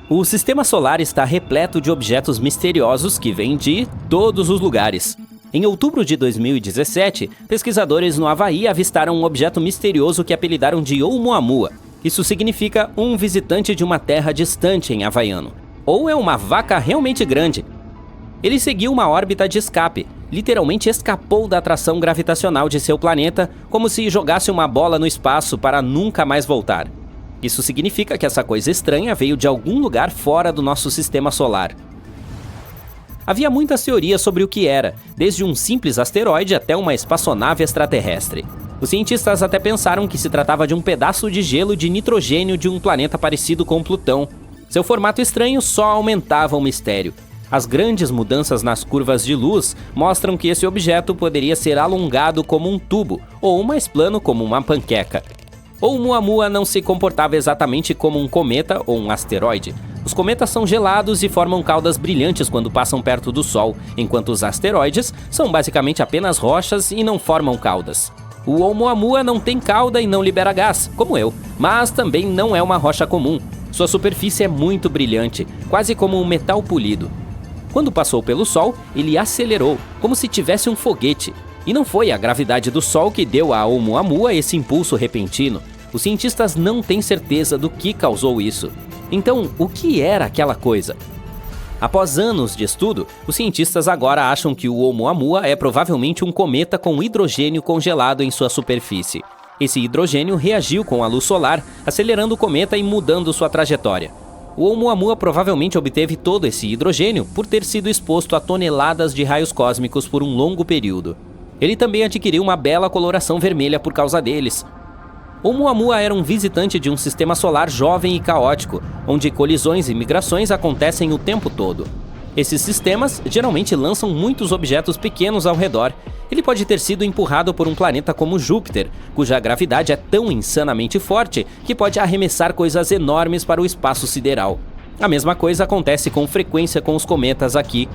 O sistema solar está repleto de objetos misteriosos que vêm de todos os lugares. Em outubro de 2017, pesquisadores no Havaí avistaram um objeto misterioso que apelidaram de Oumuamua. Isso significa um visitante de uma terra distante em havaiano. Ou é uma vaca realmente grande. Ele seguiu uma órbita de escape, literalmente escapou da atração gravitacional de seu planeta, como se jogasse uma bola no espaço para nunca mais voltar. Isso significa que essa coisa estranha veio de algum lugar fora do nosso sistema solar. Havia muitas teorias sobre o que era, desde um simples asteroide até uma espaçonave extraterrestre. Os cientistas até pensaram que se tratava de um pedaço de gelo de nitrogênio de um planeta parecido com Plutão. Seu formato estranho só aumentava o mistério. As grandes mudanças nas curvas de luz mostram que esse objeto poderia ser alongado como um tubo ou mais plano como uma panqueca. Oumuamua não se comportava exatamente como um cometa ou um asteroide. Os cometas são gelados e formam caudas brilhantes quando passam perto do Sol, enquanto os asteroides são basicamente apenas rochas e não formam caudas. O Oumuamua não tem cauda e não libera gás, como eu, mas também não é uma rocha comum. Sua superfície é muito brilhante, quase como um metal polido. Quando passou pelo Sol, ele acelerou, como se tivesse um foguete. E não foi a gravidade do Sol que deu a Oumuamua esse impulso repentino. Os cientistas não têm certeza do que causou isso. Então, o que era aquela coisa? Após anos de estudo, os cientistas agora acham que o Oumuamua é provavelmente um cometa com hidrogênio congelado em sua superfície. Esse hidrogênio reagiu com a luz solar, acelerando o cometa e mudando sua trajetória. O Oumuamua provavelmente obteve todo esse hidrogênio por ter sido exposto a toneladas de raios cósmicos por um longo período. Ele também adquiriu uma bela coloração vermelha por causa deles. Oumuamua era um visitante de um sistema solar jovem e caótico, onde colisões e migrações acontecem o tempo todo. Esses sistemas geralmente lançam muitos objetos pequenos ao redor. Ele pode ter sido empurrado por um planeta como Júpiter, cuja gravidade é tão insanamente forte que pode arremessar coisas enormes para o espaço sideral. A mesma coisa acontece com frequência com os cometas aqui.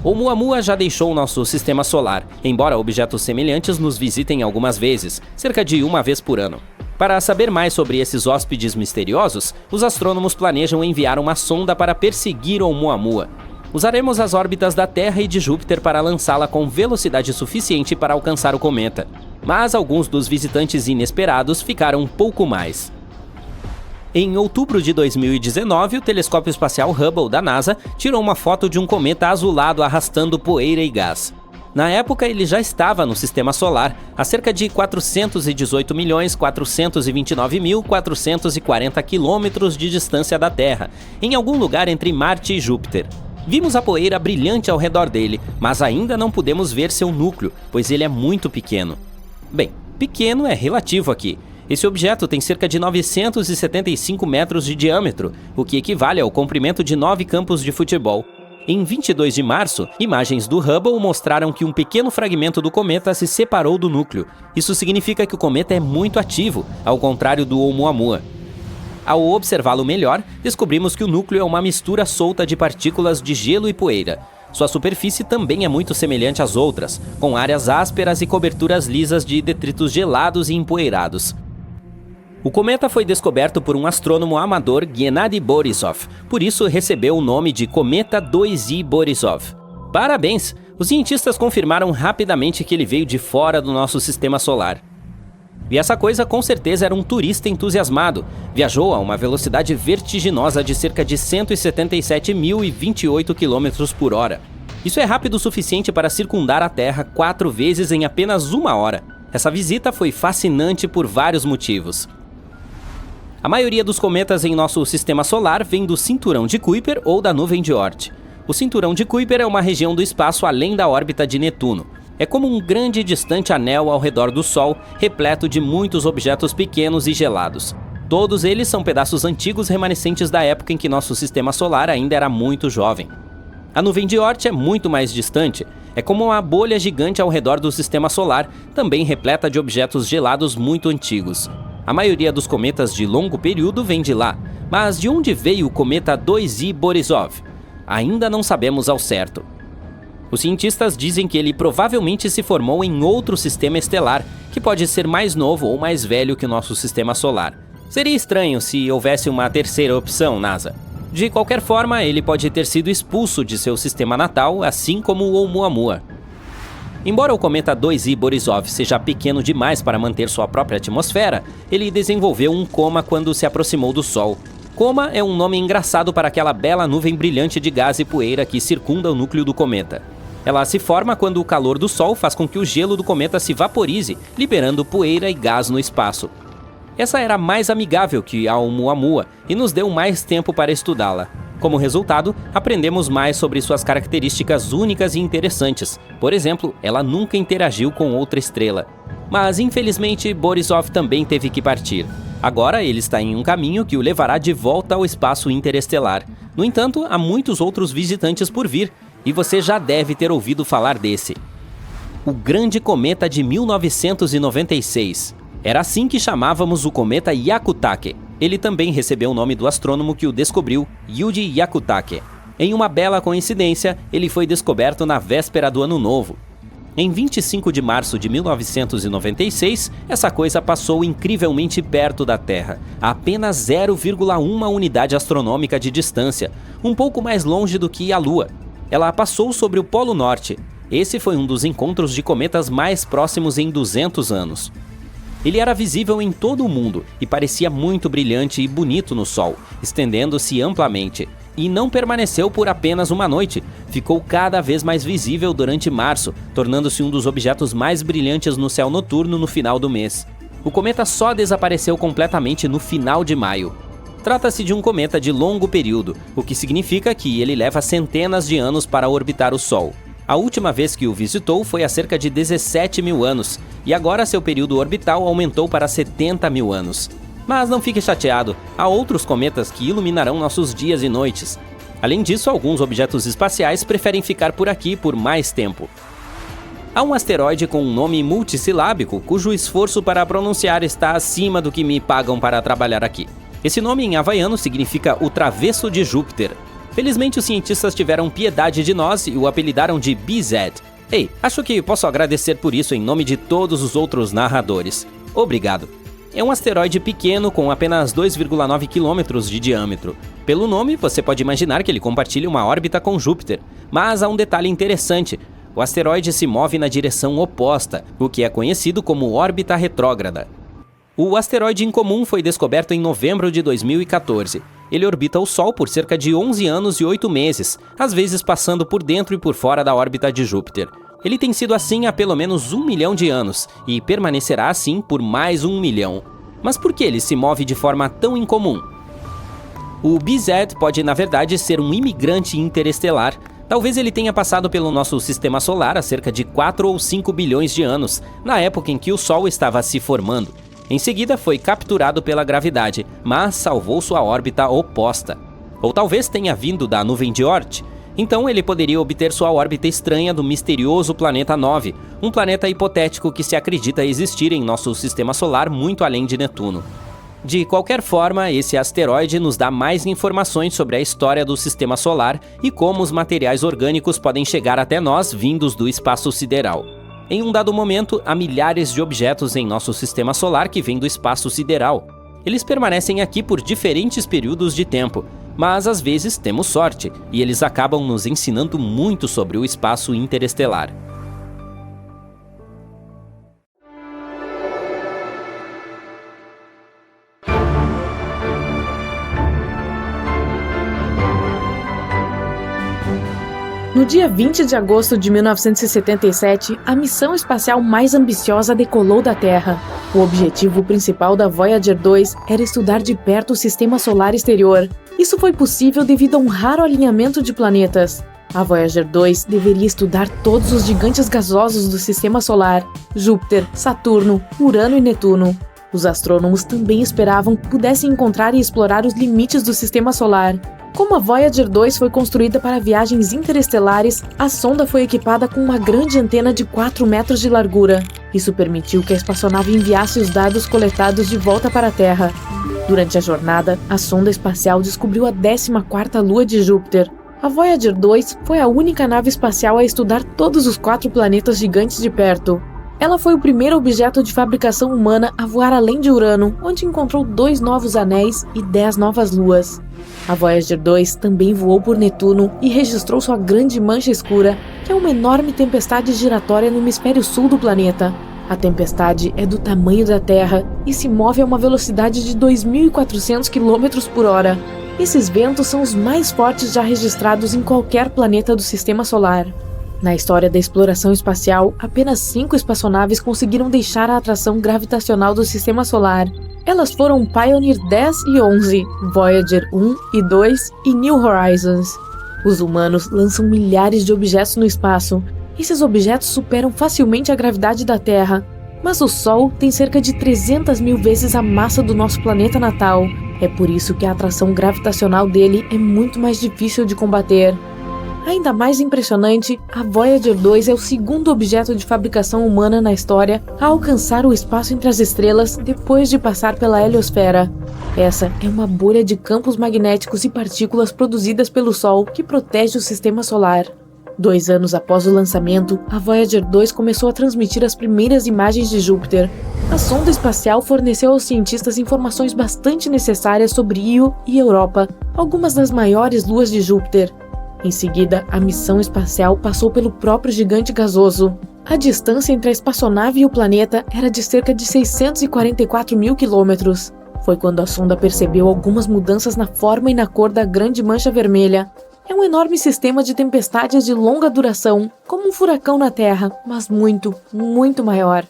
Oumuamua já deixou nosso sistema solar, embora objetos semelhantes nos visitem algumas vezes, cerca de uma vez por ano. Para saber mais sobre esses hóspedes misteriosos, os astrônomos planejam enviar uma sonda para perseguir Oumuamua. Usaremos as órbitas da Terra e de Júpiter para lançá-la com velocidade suficiente para alcançar o cometa, mas alguns dos visitantes inesperados ficaram um pouco mais. Em outubro de 2019, o telescópio espacial Hubble da NASA tirou uma foto de um cometa azulado arrastando poeira e gás. Na época, ele já estava no sistema solar, a cerca de 418.429.440 quilômetros de distância da Terra, em algum lugar entre Marte e Júpiter. Vimos a poeira brilhante ao redor dele, mas ainda não pudemos ver seu núcleo, pois ele é muito pequeno. Bem, pequeno é relativo aqui. Esse objeto tem cerca de 975 metros de diâmetro, o que equivale ao comprimento de 9 campos de futebol. Em 22 de março, imagens do Hubble mostraram que um pequeno fragmento do cometa se separou do núcleo. Isso significa que o cometa é muito ativo, ao contrário do Oumuamua. Ao observá-lo melhor, descobrimos que o núcleo é uma mistura solta de partículas de gelo e poeira. Sua superfície também é muito semelhante às outras, com áreas ásperas e coberturas lisas de detritos gelados e empoeirados. O cometa foi descoberto por um astrônomo amador, Gennady Borisov, por isso recebeu o nome de Cometa 2I Borisov. Parabéns! Os cientistas confirmaram rapidamente que ele veio de fora do nosso sistema solar. E essa coisa com certeza era um turista entusiasmado. Viajou a uma velocidade vertiginosa de cerca de 177.028 km por hora. Isso é rápido o suficiente para circundar a Terra 4 vezes em apenas uma hora. Essa visita foi fascinante por vários motivos. A maioria dos cometas em nosso sistema solar vem do cinturão de Kuiper ou da nuvem de Oort. O cinturão de Kuiper é uma região do espaço além da órbita de Netuno. É como um grande e distante anel ao redor do Sol, repleto de muitos objetos pequenos e gelados. Todos eles são pedaços antigos remanescentes da época em que nosso sistema solar ainda era muito jovem. A nuvem de Oort é muito mais distante. É como uma bolha gigante ao redor do sistema solar, também repleta de objetos gelados muito antigos. A maioria dos cometas de longo período vem de lá. Mas de onde veio o cometa 2I Borisov? Ainda não sabemos ao certo. Os cientistas dizem que ele provavelmente se formou em outro sistema estelar, que pode ser mais novo ou mais velho que o nosso sistema solar. Seria estranho se houvesse uma terceira opção, NASA. De qualquer forma, ele pode ter sido expulso de seu sistema natal, assim como o Oumuamua. Embora o cometa 2I Borisov seja pequeno demais para manter sua própria atmosfera, ele desenvolveu um coma quando se aproximou do Sol. Coma é um nome engraçado para aquela bela nuvem brilhante de gás e poeira que circunda o núcleo do cometa. Ela se forma quando o calor do Sol faz com que o gelo do cometa se vaporize, liberando poeira e gás no espaço. Essa era mais amigável que a Oumuamua e nos deu mais tempo para estudá-la. Como resultado, aprendemos mais sobre suas características únicas e interessantes. Por exemplo, ela nunca interagiu com outra estrela. Mas, infelizmente, Borisov também teve que partir. Agora ele está em um caminho que o levará de volta ao espaço interestelar. No entanto, há muitos outros visitantes por vir, e você já deve ter ouvido falar desse. O Grande Cometa de 1996. Era assim que chamávamos o cometa Hyakutake. Ele também recebeu o nome do astrônomo que o descobriu, Yuji Hyakutake. Em uma bela coincidência, ele foi descoberto na véspera do Ano Novo. Em 25 de março de 1996, essa coisa passou incrivelmente perto da Terra, a apenas 0,1 unidade astronômica de distância, um pouco mais longe do que a Lua. Ela passou sobre o Polo Norte. Esse foi um dos encontros de cometas mais próximos em 200 anos. Ele era visível em todo o mundo e parecia muito brilhante e bonito no Sol, estendendo-se amplamente. E não permaneceu por apenas uma noite, ficou cada vez mais visível durante março, tornando-se um dos objetos mais brilhantes no céu noturno no final do mês. O cometa só desapareceu completamente no final de maio. Trata-se de um cometa de longo período, o que significa que ele leva centenas de anos para orbitar o Sol. A última vez que o visitou foi há cerca de 17 mil anos, e agora seu período orbital aumentou para 70 mil anos. Mas não fique chateado, há outros cometas que iluminarão nossos dias e noites. Além disso, alguns objetos espaciais preferem ficar por aqui por mais tempo. Há um asteroide com um nome multissilábico cujo esforço para pronunciar está acima do que me pagam para trabalhar aqui. Esse nome em havaiano significa o Travesso de Júpiter. Felizmente os cientistas tiveram piedade de nós e o apelidaram de BZ. Ei, acho que posso agradecer por isso em nome de todos os outros narradores. Obrigado. É um asteroide pequeno com apenas 2,9 km de diâmetro. Pelo nome, você pode imaginar que ele compartilha uma órbita com Júpiter. Mas há um detalhe interessante. O asteroide se move na direção oposta, o que é conhecido como órbita retrógrada. O asteroide incomum foi descoberto em novembro de 2014. Ele orbita o Sol por cerca de 11 anos e 8 meses, às vezes passando por dentro e por fora da órbita de Júpiter. Ele tem sido assim há pelo menos 1 milhão de anos, e permanecerá assim por mais 1 milhão. Mas por que ele se move de forma tão incomum? O BZ pode, na verdade, ser um imigrante interestelar. Talvez ele tenha passado pelo nosso sistema solar há cerca de 4 ou 5 bilhões de anos, na época em que o Sol estava se formando. Em seguida foi capturado pela gravidade, mas salvou sua órbita oposta. Ou talvez tenha vindo da nuvem de Oort. Então ele poderia obter sua órbita estranha do misterioso planeta 9, um planeta hipotético que se acredita existir em nosso sistema solar muito além de Netuno. De qualquer forma, esse asteroide nos dá mais informações sobre a história do sistema solar e como os materiais orgânicos podem chegar até nós vindos do espaço sideral. Em um dado momento, há milhares de objetos em nosso sistema solar que vêm do espaço sideral. Eles permanecem aqui por diferentes períodos de tempo, mas às vezes temos sorte, e eles acabam nos ensinando muito sobre o espaço interestelar. No dia 20 de agosto de 1977, a missão espacial mais ambiciosa decolou da Terra. O objetivo principal da Voyager 2 era estudar de perto o sistema solar exterior. Isso foi possível devido a um raro alinhamento de planetas. A Voyager 2 deveria estudar todos os gigantes gasosos do sistema solar: Júpiter, Saturno, Urano e Netuno. Os astrônomos também esperavam que pudessem encontrar e explorar os limites do sistema solar. Como a Voyager 2 foi construída para viagens interestelares, a sonda foi equipada com uma grande antena de 4 metros de largura. Isso permitiu que a espaçonave enviasse os dados coletados de volta para a Terra. Durante a jornada, a sonda espacial descobriu a 14ª lua de Júpiter. A Voyager 2 foi a única nave espacial a estudar todos os 4 planetas gigantes de perto. Ela foi o primeiro objeto de fabricação humana a voar além de Urano, onde encontrou 2 novos anéis e 10 novas luas. A Voyager 2 também voou por Netuno e registrou sua grande mancha escura, que é uma enorme tempestade giratória no hemisfério sul do planeta. A tempestade é do tamanho da Terra e se move a uma velocidade de 2.400 km por hora. Esses ventos são os mais fortes já registrados em qualquer planeta do Sistema Solar. Na história da exploração espacial, apenas 5 espaçonaves conseguiram deixar a atração gravitacional do Sistema Solar. Elas foram Pioneer 10 e 11, Voyager 1 e 2 e New Horizons. Os humanos lançam milhares de objetos no espaço. Esses objetos superam facilmente a gravidade da Terra, mas o Sol tem cerca de 300 mil vezes a massa do nosso planeta natal. É por isso que a atração gravitacional dele é muito mais difícil de combater. Ainda mais impressionante, a Voyager 2 é o segundo objeto de fabricação humana na história a alcançar o espaço entre as estrelas depois de passar pela heliosfera. Essa é uma bolha de campos magnéticos e partículas produzidas pelo Sol que protege o Sistema Solar. 2 anos após o lançamento, a Voyager 2 começou a transmitir as primeiras imagens de Júpiter. A sonda espacial forneceu aos cientistas informações bastante necessárias sobre Io e Europa, algumas das maiores luas de Júpiter. Em seguida, a missão espacial passou pelo próprio gigante gasoso. A distância entre a espaçonave e o planeta era de cerca de 644 mil quilômetros. Foi quando a sonda percebeu algumas mudanças na forma e na cor da grande mancha vermelha. É um enorme sistema de tempestades de longa duração, como um furacão na Terra, mas muito, muito maior.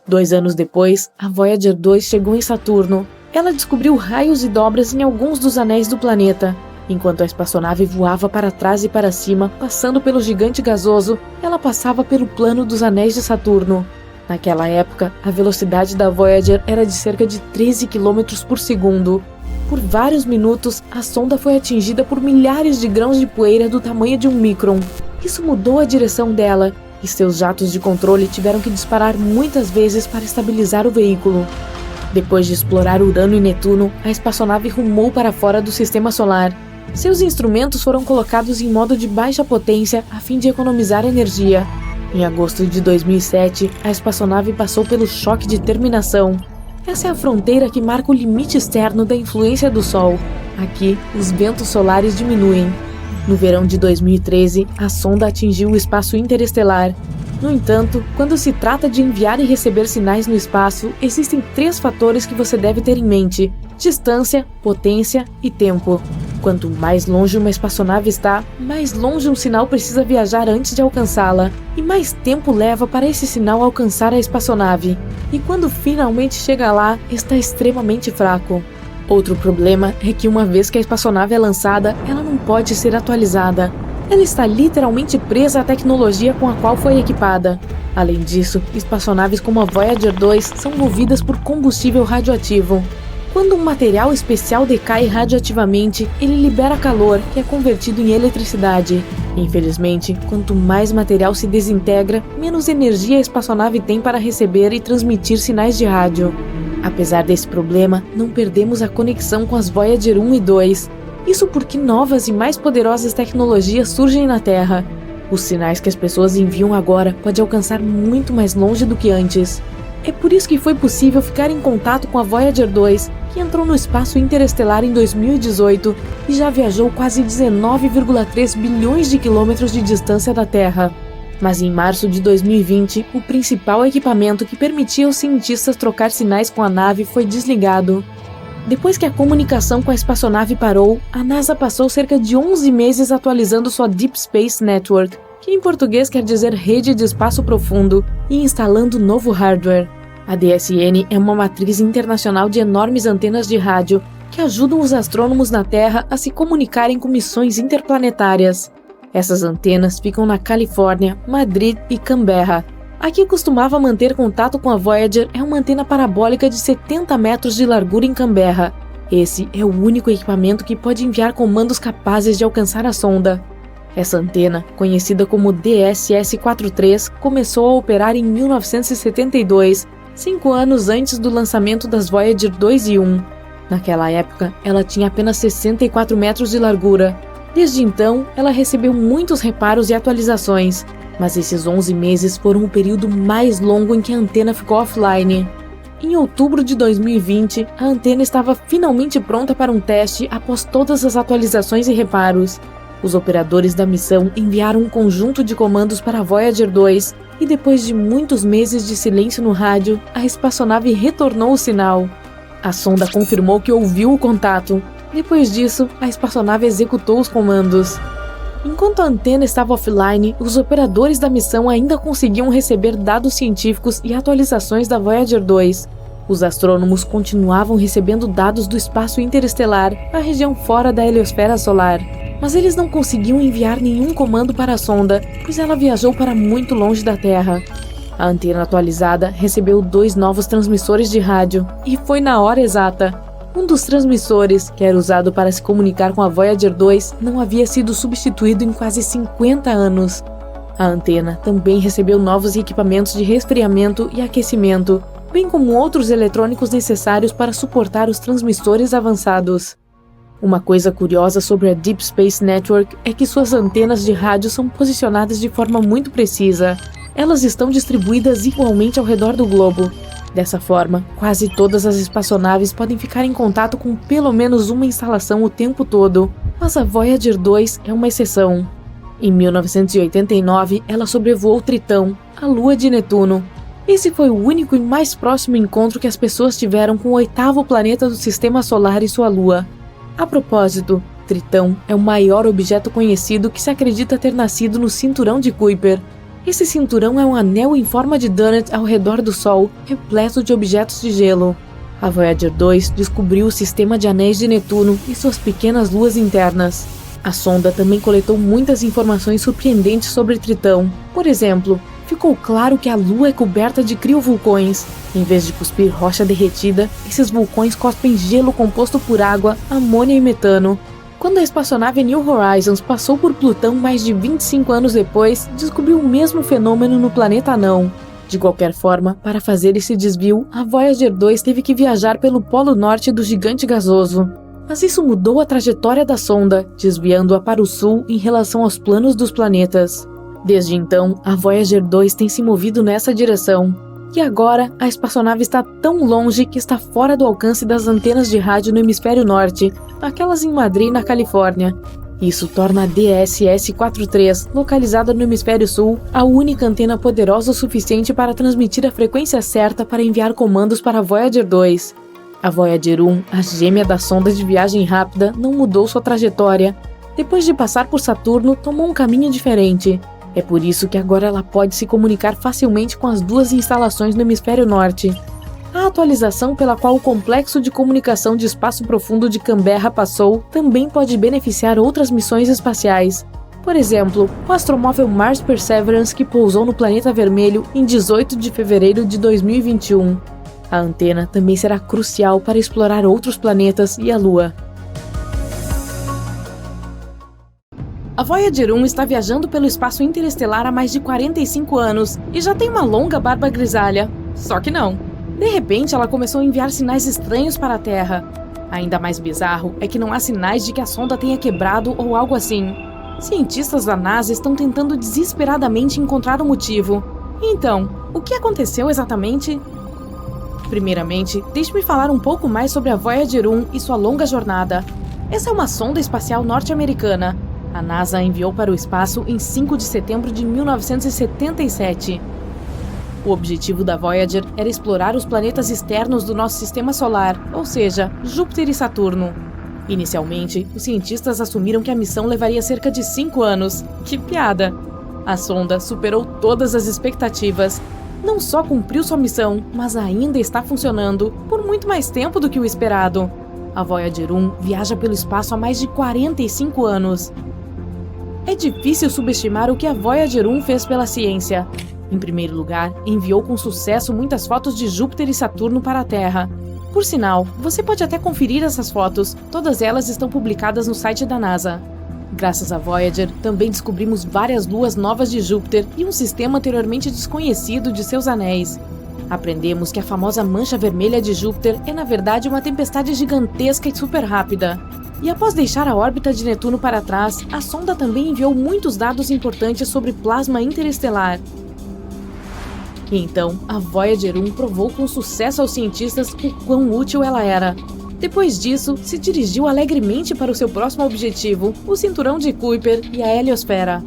2 anos depois, a Voyager 2 chegou em Saturno. Ela descobriu raios e dobras em alguns dos anéis do planeta. Enquanto a espaçonave voava para trás e para cima, passando pelo gigante gasoso, ela passava pelo plano dos anéis de Saturno. Naquela época, a velocidade da Voyager era de cerca de 13 km por segundo. Por vários minutos, a sonda foi atingida por milhares de grãos de poeira do tamanho de um micron. Isso mudou a direção dela, e seus jatos de controle tiveram que disparar muitas vezes para estabilizar o veículo. Depois de explorar Urano e Netuno, a espaçonave rumou para fora do Sistema Solar. Seus instrumentos foram colocados em modo de baixa potência a fim de economizar energia. Em agosto de 2007, a espaçonave passou pelo choque de terminação. Essa é a fronteira que marca o limite externo da influência do Sol. Aqui, os ventos solares diminuem. No verão de 2013, a sonda atingiu o espaço interestelar. No entanto, quando se trata de enviar e receber sinais no espaço, existem 3 fatores que você deve ter em mente: distância, potência e tempo. Quanto mais longe uma espaçonave está, mais longe um sinal precisa viajar antes de alcançá-la, e mais tempo leva para esse sinal alcançar a espaçonave. E quando finalmente chega lá, está extremamente fraco. Outro problema é que uma vez que a espaçonave é lançada, ela não pode ser atualizada. Ela está literalmente presa à tecnologia com a qual foi equipada. Além disso, espaçonaves como a Voyager 2 são movidas por combustível radioativo. Quando um material especial decai radioativamente, ele libera calor, que é convertido em eletricidade. Infelizmente, quanto mais material se desintegra, menos energia a espaçonave tem para receber e transmitir sinais de rádio. Apesar desse problema, não perdemos a conexão com as Voyager 1 e 2. Isso porque novas e mais poderosas tecnologias surgem na Terra. Os sinais que as pessoas enviam agora podem alcançar muito mais longe do que antes. É por isso que foi possível ficar em contato com a Voyager 2, que entrou no espaço interestelar em 2018 e já viajou quase 19,3 bilhões de quilômetros de distância da Terra. Mas em março de 2020, o principal equipamento que permitia aos cientistas trocar sinais com a nave foi desligado. Depois que a comunicação com a espaçonave parou, a NASA passou cerca de 11 meses atualizando sua Deep Space Network, que em português quer dizer Rede de Espaço Profundo, e instalando novo hardware. A DSN é uma matriz internacional de enormes antenas de rádio que ajudam os astrônomos na Terra a se comunicarem com missões interplanetárias. Essas antenas ficam na Califórnia, Madrid e Canberra. A que costumava manter contato com a Voyager é uma antena parabólica de 70 metros de largura em Canberra. Esse é o único equipamento que pode enviar comandos capazes de alcançar a sonda. Essa antena, conhecida como DSS-43, começou a operar em 1972, 5 anos antes do lançamento das Voyager 2 e 1. Naquela época, ela tinha apenas 64 metros de largura. Desde então, ela recebeu muitos reparos e atualizações. Mas esses 11 meses foram o período mais longo em que a antena ficou offline. Em outubro de 2020, a antena estava finalmente pronta para um teste após todas as atualizações e reparos. Os operadores da missão enviaram um conjunto de comandos para a Voyager 2 e depois de muitos meses de silêncio no rádio, a espaçonave retornou o sinal. A sonda confirmou que ouviu o contato. Depois disso, a espaçonave executou os comandos. Enquanto a antena estava offline, os operadores da missão ainda conseguiam receber dados científicos e atualizações da Voyager 2. Os astrônomos continuavam recebendo dados do espaço interestelar, a região fora da heliosfera solar. Mas eles não conseguiam enviar nenhum comando para a sonda, pois ela viajou para muito longe da Terra. A antena atualizada recebeu 2 novos transmissores de rádio, e foi na hora exata. Um dos transmissores, que era usado para se comunicar com a Voyager 2, não havia sido substituído em quase 50 anos. A antena também recebeu novos equipamentos de resfriamento e aquecimento, bem como outros eletrônicos necessários para suportar os transmissores avançados. Uma coisa curiosa sobre a Deep Space Network é que suas antenas de rádio são posicionadas de forma muito precisa. Elas estão distribuídas igualmente ao redor do globo. Dessa forma, quase todas as espaçonaves podem ficar em contato com pelo menos uma instalação o tempo todo, mas a Voyager 2 é uma exceção. Em 1989, ela sobrevoou Tritão, a lua de Netuno. Esse foi o único e mais próximo encontro que as pessoas tiveram com o 8º planeta do Sistema Solar e sua lua. A propósito, Tritão é o maior objeto conhecido que se acredita ter nascido no cinturão de Kuiper. Esse cinturão é um anel em forma de donut ao redor do Sol, repleto de objetos de gelo. A Voyager 2 descobriu o sistema de anéis de Netuno e suas pequenas luas internas. A sonda também coletou muitas informações surpreendentes sobre Tritão. Por exemplo, ficou claro que a Lua é coberta de criovulcões. Em vez de cuspir rocha derretida, esses vulcões cospem gelo composto por água, amônia e metano. Quando a espaçonave New Horizons passou por Plutão mais de 25 anos depois, descobriu o mesmo fenômeno no planeta anão. De qualquer forma, para fazer esse desvio, a Voyager 2 teve que viajar pelo polo norte do gigante gasoso. Mas isso mudou a trajetória da sonda, desviando-a para o sul em relação aos planos dos planetas. Desde então, a Voyager 2 tem se movido nessa direção. E agora, a espaçonave está tão longe que está fora do alcance das antenas de rádio no hemisfério norte, aquelas em Madrid, na Califórnia. Isso torna a DSS-43, localizada no hemisfério sul, a única antena poderosa o suficiente para transmitir a frequência certa para enviar comandos para a Voyager 2. A Voyager 1, a gêmea da sonda de viagem rápida, não mudou sua trajetória. Depois de passar por Saturno, tomou um caminho diferente. É por isso que agora ela pode se comunicar facilmente com as 2 instalações no hemisfério norte. A atualização pela qual o complexo de comunicação de espaço profundo de Canberra passou também pode beneficiar outras missões espaciais. Por exemplo, o astromóvel Mars Perseverance, que pousou no planeta vermelho em 18 de fevereiro de 2021. A antena também será crucial para explorar outros planetas e a Lua. A Voyager 1 está viajando pelo espaço interestelar há mais de 45 anos e já tem uma longa barba grisalha. Só que não. De repente, ela começou a enviar sinais estranhos para a Terra. Ainda mais bizarro é que não há sinais de que a sonda tenha quebrado ou algo assim. Cientistas da NASA estão tentando desesperadamente encontrar o motivo. Então, o que aconteceu exatamente? Primeiramente, deixe-me falar um pouco mais sobre a Voyager 1 e sua longa jornada. Essa é uma sonda espacial norte-americana. A NASA a enviou para o espaço em 5 de setembro de 1977. O objetivo da Voyager era explorar os planetas externos do nosso sistema solar, ou seja, Júpiter e Saturno. Inicialmente, os cientistas assumiram que a missão levaria cerca de 5 anos. Que piada! A sonda superou todas as expectativas. Não só cumpriu sua missão, mas ainda está funcionando por muito mais tempo do que o esperado. A Voyager 1 viaja pelo espaço há mais de 45 anos. É difícil subestimar o que a Voyager 1 fez pela ciência. Em primeiro lugar, enviou com sucesso muitas fotos de Júpiter e Saturno para a Terra. Por sinal, você pode até conferir essas fotos, todas elas estão publicadas no site da NASA. Graças à Voyager, também descobrimos várias luas novas de Júpiter e um sistema anteriormente desconhecido de seus anéis. Aprendemos que a famosa mancha vermelha de Júpiter é na verdade uma tempestade gigantesca e super rápida. E após deixar a órbita de Netuno para trás, a sonda também enviou muitos dados importantes sobre plasma interestelar. E então, a Voyager 1 provou com sucesso aos cientistas o quão útil ela era. Depois disso, se dirigiu alegremente para o seu próximo objetivo, o Cinturão de Kuiper e a heliosfera.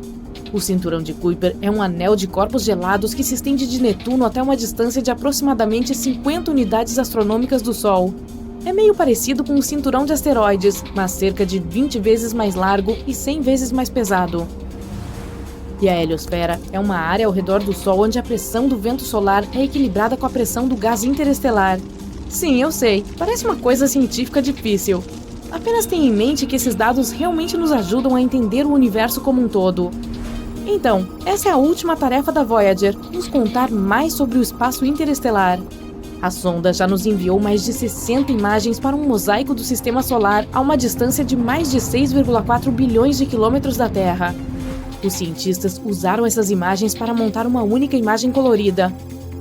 O Cinturão de Kuiper é um anel de corpos gelados que se estende de Netuno até uma distância de aproximadamente 50 unidades astronômicas do Sol. É meio parecido com um cinturão de asteroides, mas cerca de 20 vezes mais largo e 100 vezes mais pesado. E a heliosfera é uma área ao redor do Sol onde a pressão do vento solar é equilibrada com a pressão do gás interestelar. Sim, eu sei, parece uma coisa científica difícil. Apenas tenha em mente que esses dados realmente nos ajudam a entender o universo como um todo. Então, essa é a última tarefa da Voyager, nos contar mais sobre o espaço interestelar. A sonda já nos enviou mais de 60 imagens para um mosaico do Sistema Solar a uma distância de mais de 6,4 bilhões de quilômetros da Terra. Os cientistas usaram essas imagens para montar uma única imagem colorida.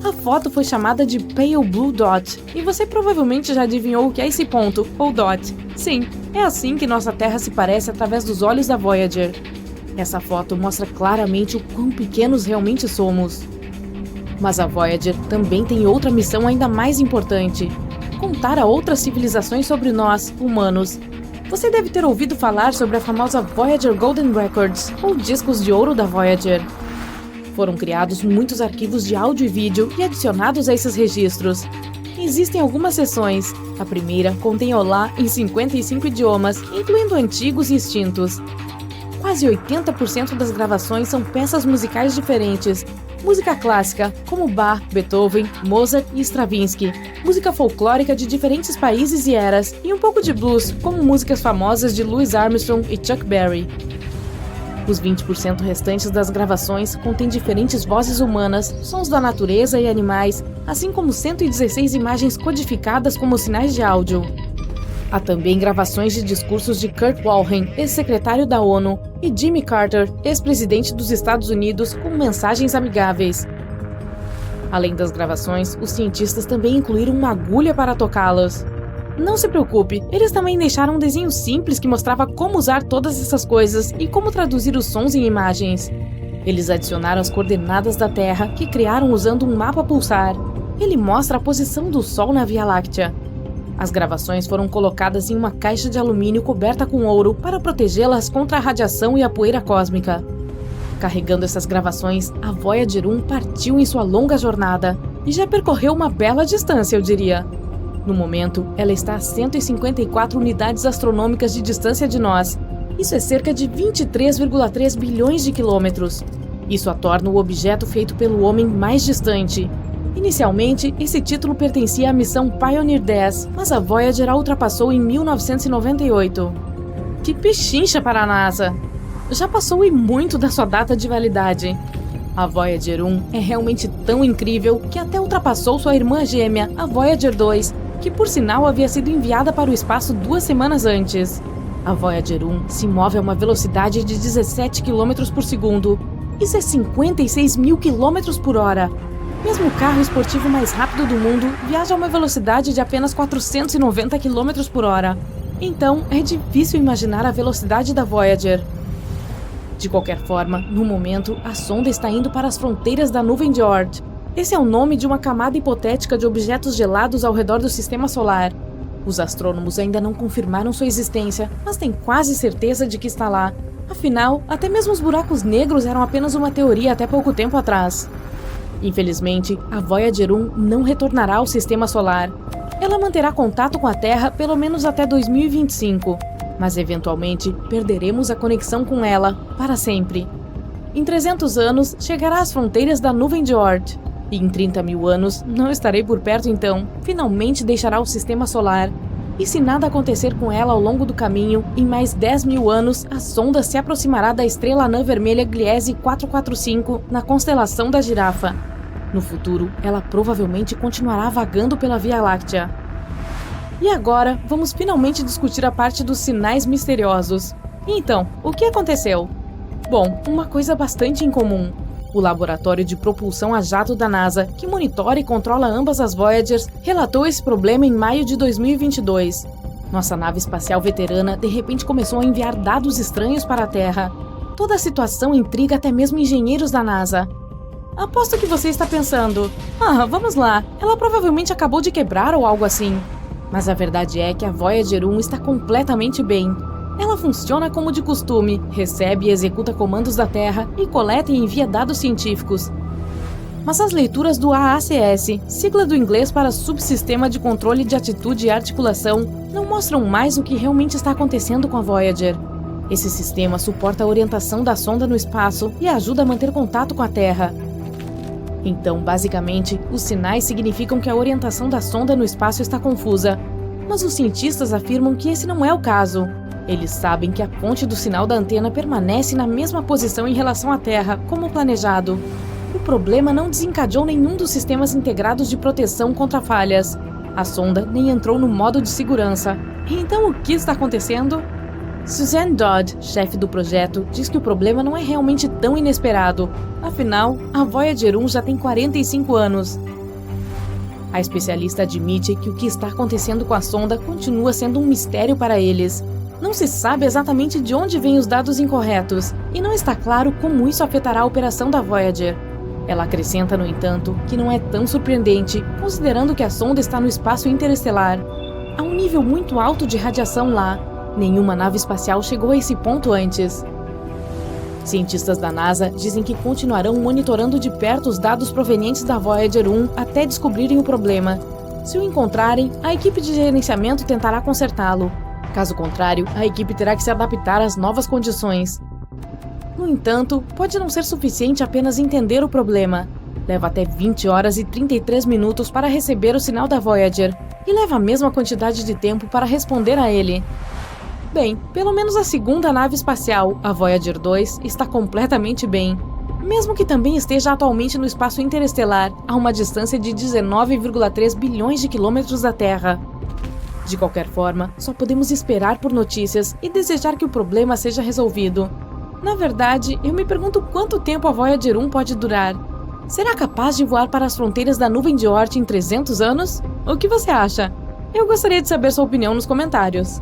A foto foi chamada de Pale Blue Dot, e você provavelmente já adivinhou o que é esse ponto, ou dot. Sim, é assim que nossa Terra se parece através dos olhos da Voyager. Essa foto mostra claramente o quão pequenos realmente somos. Mas a Voyager também tem outra missão ainda mais importante: contar a outras civilizações sobre nós, humanos. Você deve ter ouvido falar sobre a famosa Voyager Golden Records, ou discos de ouro da Voyager. Foram criados muitos arquivos de áudio e vídeo e adicionados a esses registros. Existem algumas seções. A primeira contém olá em 55 idiomas, incluindo antigos e extintos. Quase 80% das gravações são peças musicais diferentes. Música clássica, como Bach, Beethoven, Mozart e Stravinsky. Música folclórica de diferentes países e eras. E um pouco de blues, como músicas famosas de Louis Armstrong e Chuck Berry. Os 20% restantes das gravações contêm diferentes vozes humanas, sons da natureza e animais, assim como 116 imagens codificadas como sinais de áudio. Há também gravações de discursos de Kurt Waldheim, ex-secretário da ONU, e Jimmy Carter, ex-presidente dos Estados Unidos, com mensagens amigáveis. Além das gravações, os cientistas também incluíram uma agulha para tocá-las. Não se preocupe, eles também deixaram um desenho simples que mostrava como usar todas essas coisas e como traduzir os sons em imagens. Eles adicionaram as coordenadas da Terra, que criaram usando um mapa pulsar. Ele mostra a posição do Sol na Via Láctea. As gravações foram colocadas em uma caixa de alumínio coberta com ouro para protegê-las contra a radiação e a poeira cósmica. Carregando essas gravações, a Voyager 1 partiu em sua longa jornada e já percorreu uma bela distância, eu diria. No momento, ela está a 154 unidades astronômicas de distância de nós. Isso é cerca de 23,3 bilhões de quilômetros. Isso a torna o objeto feito pelo homem mais distante. Inicialmente, esse título pertencia à missão Pioneer 10, mas a Voyager a ultrapassou em 1998. Que pechincha para a NASA! Já passou e muito da sua data de validade. A Voyager 1 é realmente tão incrível que até ultrapassou sua irmã gêmea, a Voyager 2, que por sinal havia sido enviada para o espaço 2 semanas antes. A Voyager 1 se move a uma velocidade de 17 km por segundo. Isso é 56 mil km por hora. Mesmo o carro esportivo mais rápido do mundo viaja a uma velocidade de apenas 490 km por hora. Então, é difícil imaginar a velocidade da Voyager. De qualquer forma, no momento, a sonda está indo para as fronteiras da nuvem de Oort. Esse é o nome de uma camada hipotética de objetos gelados ao redor do Sistema Solar. Os astrônomos ainda não confirmaram sua existência, mas têm quase certeza de que está lá. Afinal, até mesmo os buracos negros eram apenas uma teoria até pouco tempo atrás. Infelizmente, a Voyager 1 não retornará ao Sistema Solar. Ela manterá contato com a Terra pelo menos até 2025, mas eventualmente perderemos a conexão com ela para sempre. Em 300 anos, chegará às fronteiras da nuvem de Oort. E em 30 mil anos, não estarei por perto então, finalmente deixará o Sistema Solar. E se nada acontecer com ela ao longo do caminho, em mais 10 mil anos, a sonda se aproximará da estrela anã vermelha Gliese 445 na constelação da Girafa. No futuro, ela provavelmente continuará vagando pela Via Láctea. E agora, vamos finalmente discutir a parte dos sinais misteriosos. Então, o que aconteceu? Bom, uma coisa bastante incomum. O Laboratório de Propulsão a Jato da NASA, que monitora e controla ambas as Voyagers, relatou esse problema em maio de 2022. Nossa nave espacial veterana de repente começou a enviar dados estranhos para a Terra. Toda a situação intriga até mesmo engenheiros da NASA. Aposto que você está pensando, vamos lá, ela provavelmente acabou de quebrar ou algo assim. Mas a verdade é que a Voyager 1 está completamente bem. Ela funciona como de costume, recebe e executa comandos da Terra e coleta e envia dados científicos. Mas as leituras do AACS, sigla do inglês para Subsistema de Controle de Atitude e Articulação, não mostram mais o que realmente está acontecendo com a Voyager. Esse sistema suporta a orientação da sonda no espaço e ajuda a manter contato com a Terra. Então, basicamente, os sinais significam que a orientação da sonda no espaço está confusa. Mas os cientistas afirmam que esse não é o caso. Eles sabem que a ponte do sinal da antena permanece na mesma posição em relação à Terra, como planejado. O problema não desencadeou nenhum dos sistemas integrados de proteção contra falhas. A sonda nem entrou no modo de segurança. Então, o que está acontecendo? Suzanne Dodd, chefe do projeto, diz que o problema não é realmente tão inesperado. Afinal, a Voyager 1 já tem 45 anos. A especialista admite que o que está acontecendo com a sonda continua sendo um mistério para eles. Não se sabe exatamente de onde vêm os dados incorretos, e não está claro como isso afetará a operação da Voyager. Ela acrescenta, no entanto, que não é tão surpreendente, considerando que a sonda está no espaço interestelar. Há um nível muito alto de radiação lá. Nenhuma nave espacial chegou a esse ponto antes. Cientistas da NASA dizem que continuarão monitorando de perto os dados provenientes da Voyager 1 até descobrirem o problema. Se o encontrarem, a equipe de gerenciamento tentará consertá-lo. Caso contrário, a equipe terá que se adaptar às novas condições. No entanto, pode não ser suficiente apenas entender o problema. Leva até 20 horas e 33 minutos para receber o sinal da Voyager, e leva a mesma quantidade de tempo para responder a ele. Bem, pelo menos a segunda nave espacial, a Voyager 2, está completamente bem. Mesmo que também esteja atualmente no espaço interestelar, a uma distância de 19,3 bilhões de quilômetros da Terra. De qualquer forma, só podemos esperar por notícias e desejar que o problema seja resolvido. Na verdade, eu me pergunto quanto tempo a Voyager 1 pode durar. Será capaz de voar para as fronteiras da nuvem de Oort em 300 anos? O que você acha? Eu gostaria de saber sua opinião nos comentários.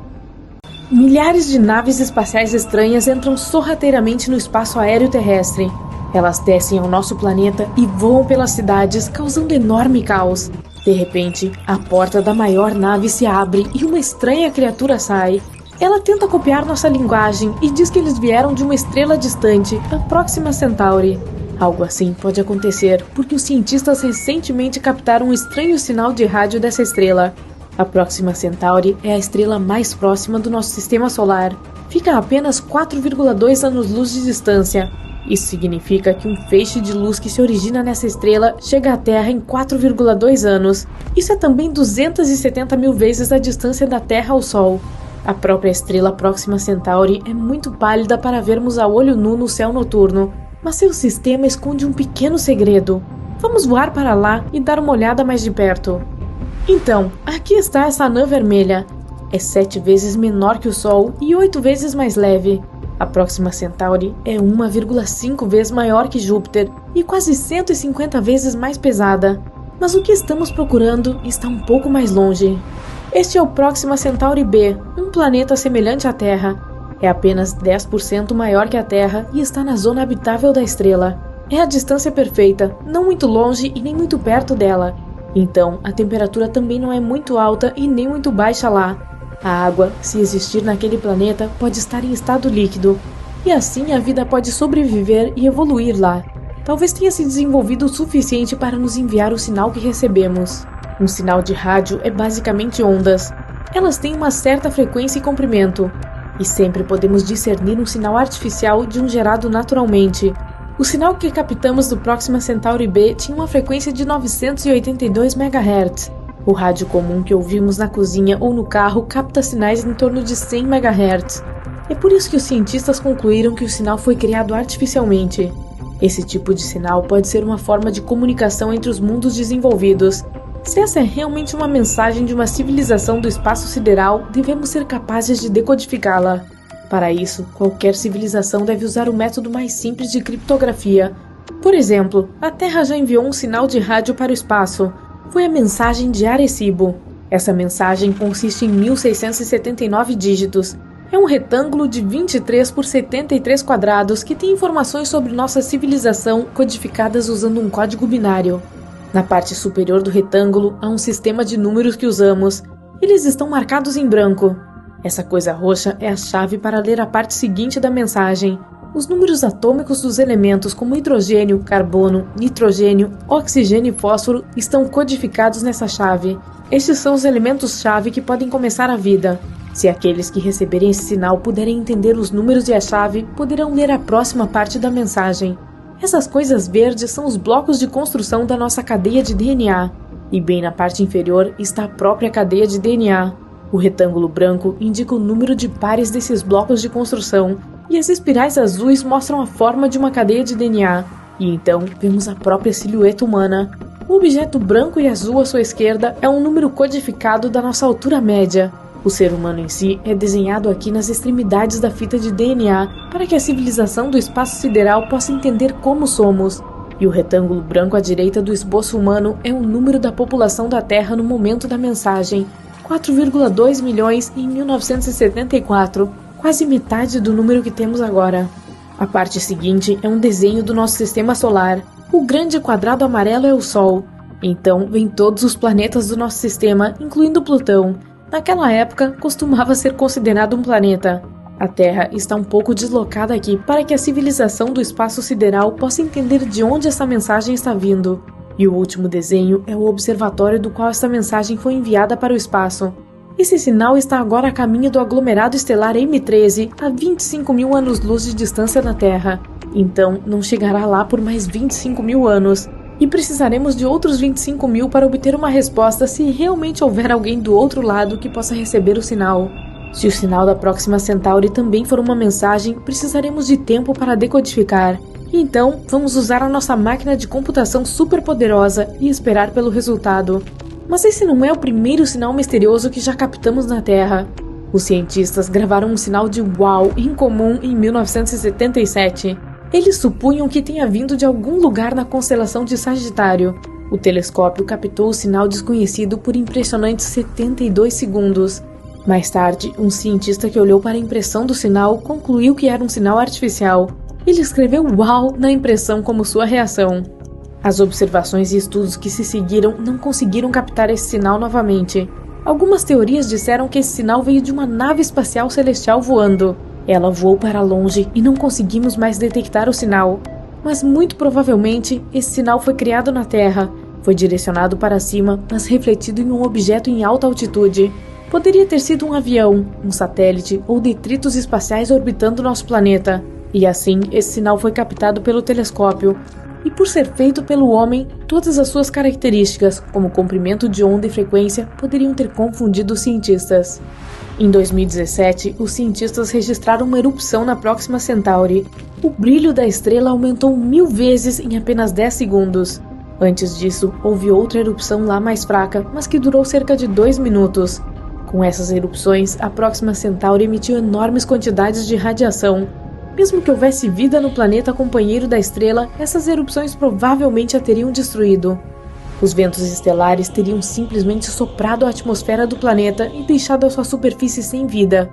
Milhares de naves espaciais estranhas entram sorrateiramente no espaço aéreo terrestre. Elas descem ao nosso planeta e voam pelas cidades, causando enorme caos. De repente, a porta da maior nave se abre e uma estranha criatura sai. Ela tenta copiar nossa linguagem e diz que eles vieram de uma estrela distante, a Próxima Centauri. Algo assim pode acontecer porque os cientistas recentemente captaram um estranho sinal de rádio dessa estrela. A Próxima Centauri é a estrela mais próxima do nosso sistema solar. Fica a apenas 4,2 anos-luz de distância. Isso significa que um feixe de luz que se origina nessa estrela chega à Terra em 4,2 anos. Isso é também 270 mil vezes a distância da Terra ao Sol. A própria estrela Próxima Centauri é muito pálida para vermos a olho nu no céu noturno, mas seu sistema esconde um pequeno segredo. Vamos voar para lá e dar uma olhada mais de perto. Então, aqui está essa anã vermelha. É 7 vezes menor que o Sol e 8 vezes mais leve. A Próxima Centauri é 1,5 vezes maior que Júpiter e quase 150 vezes mais pesada. Mas o que estamos procurando está um pouco mais longe. Este é o Próxima Centauri B, um planeta semelhante à Terra. É apenas 10% maior que a Terra e está na zona habitável da estrela. É a distância perfeita, não muito longe e nem muito perto dela. Então, a temperatura também não é muito alta e nem muito baixa lá. A água, se existir naquele planeta, pode estar em estado líquido. E assim a vida pode sobreviver e evoluir lá. Talvez tenha se desenvolvido o suficiente para nos enviar o sinal que recebemos. Um sinal de rádio é basicamente ondas. Elas têm uma certa frequência e comprimento. E sempre podemos discernir um sinal artificial de um gerado naturalmente. O sinal que captamos do Próxima Centauri B tinha uma frequência de 982 MHz. O rádio comum que ouvimos na cozinha ou no carro capta sinais em torno de 100 MHz. É por isso que os cientistas concluíram que o sinal foi criado artificialmente. Esse tipo de sinal pode ser uma forma de comunicação entre os mundos desenvolvidos. Se essa é realmente uma mensagem de uma civilização do espaço sideral, devemos ser capazes de decodificá-la. Para isso, qualquer civilização deve usar o método mais simples de criptografia. Por exemplo, a Terra já enviou um sinal de rádio para o espaço. Foi a mensagem de Arecibo. Essa mensagem consiste em 1679 dígitos. É um retângulo de 23 por 73 quadrados que tem informações sobre nossa civilização codificadas usando um código binário. Na parte superior do retângulo há um sistema de números que usamos. Eles estão marcados em branco. Essa coisa roxa é a chave para ler a parte seguinte da mensagem. Os números atômicos dos elementos como hidrogênio, carbono, nitrogênio, oxigênio e fósforo estão codificados nessa chave. Estes são os elementos-chave que podem começar a vida. Se aqueles que receberem esse sinal puderem entender os números e a chave, poderão ler a próxima parte da mensagem. Essas coisas verdes são os blocos de construção da nossa cadeia de DNA. E bem na parte inferior está a própria cadeia de DNA. O retângulo branco indica o número de pares desses blocos de construção, e as espirais azuis mostram a forma de uma cadeia de DNA. E então vemos a própria silhueta humana. O objeto branco e azul à sua esquerda é um número codificado da nossa altura média. O ser humano em si é desenhado aqui nas extremidades da fita de DNA para que a civilização do espaço sideral possa entender como somos. E o retângulo branco à direita do esboço humano é o número da população da Terra no momento da mensagem. 4,2 milhões em 1974, quase metade do número que temos agora. A parte seguinte é um desenho do nosso sistema solar. O grande quadrado amarelo é o Sol. Então vem todos os planetas do nosso sistema, incluindo Plutão. Naquela época, costumava ser considerado um planeta. A Terra está um pouco deslocada aqui para que a civilização do espaço sideral possa entender de onde essa mensagem está vindo. E o último desenho é o observatório do qual essa mensagem foi enviada para o espaço. Esse sinal está agora a caminho do aglomerado estelar M13, a 25 mil anos-luz de distância da Terra. Então, não chegará lá por mais 25 mil anos. E precisaremos de outros 25 mil para obter uma resposta se realmente houver alguém do outro lado que possa receber o sinal. Se o sinal da Próxima Centauri também for uma mensagem, precisaremos de tempo para decodificar. E então, vamos usar a nossa máquina de computação superpoderosa e esperar pelo resultado. Mas esse não é o primeiro sinal misterioso que já captamos na Terra. Os cientistas gravaram um sinal de uau incomum em 1977. Eles supunham que tenha vindo de algum lugar na constelação de Sagitário. O telescópio captou o sinal desconhecido por impressionantes 72 segundos. Mais tarde, um cientista que olhou para a impressão do sinal concluiu que era um sinal artificial. Ele escreveu uau na impressão como sua reação. As observações e estudos que se seguiram não conseguiram captar esse sinal novamente. Algumas teorias disseram que esse sinal veio de uma nave espacial celestial voando. Ela voou para longe e não conseguimos mais detectar o sinal. Mas muito provavelmente esse sinal foi criado na Terra. Foi direcionado para cima, mas refletido em um objeto em alta altitude. Poderia ter sido um avião, um satélite ou detritos espaciais orbitando nosso planeta. E assim, esse sinal foi captado pelo telescópio. E por ser feito pelo homem, todas as suas características, como comprimento de onda e frequência, poderiam ter confundido os cientistas. Em 2017, os cientistas registraram uma erupção na Próxima Centauri. O brilho da estrela aumentou 1000 vezes em apenas 10 segundos. Antes disso, houve outra erupção lá mais fraca, mas que durou cerca de 2 minutos. Com essas erupções, a Próxima Centauri emitiu enormes quantidades de radiação. Mesmo que houvesse vida no planeta companheiro da estrela, essas erupções provavelmente a teriam destruído. Os ventos estelares teriam simplesmente soprado a atmosfera do planeta e deixado a sua superfície sem vida.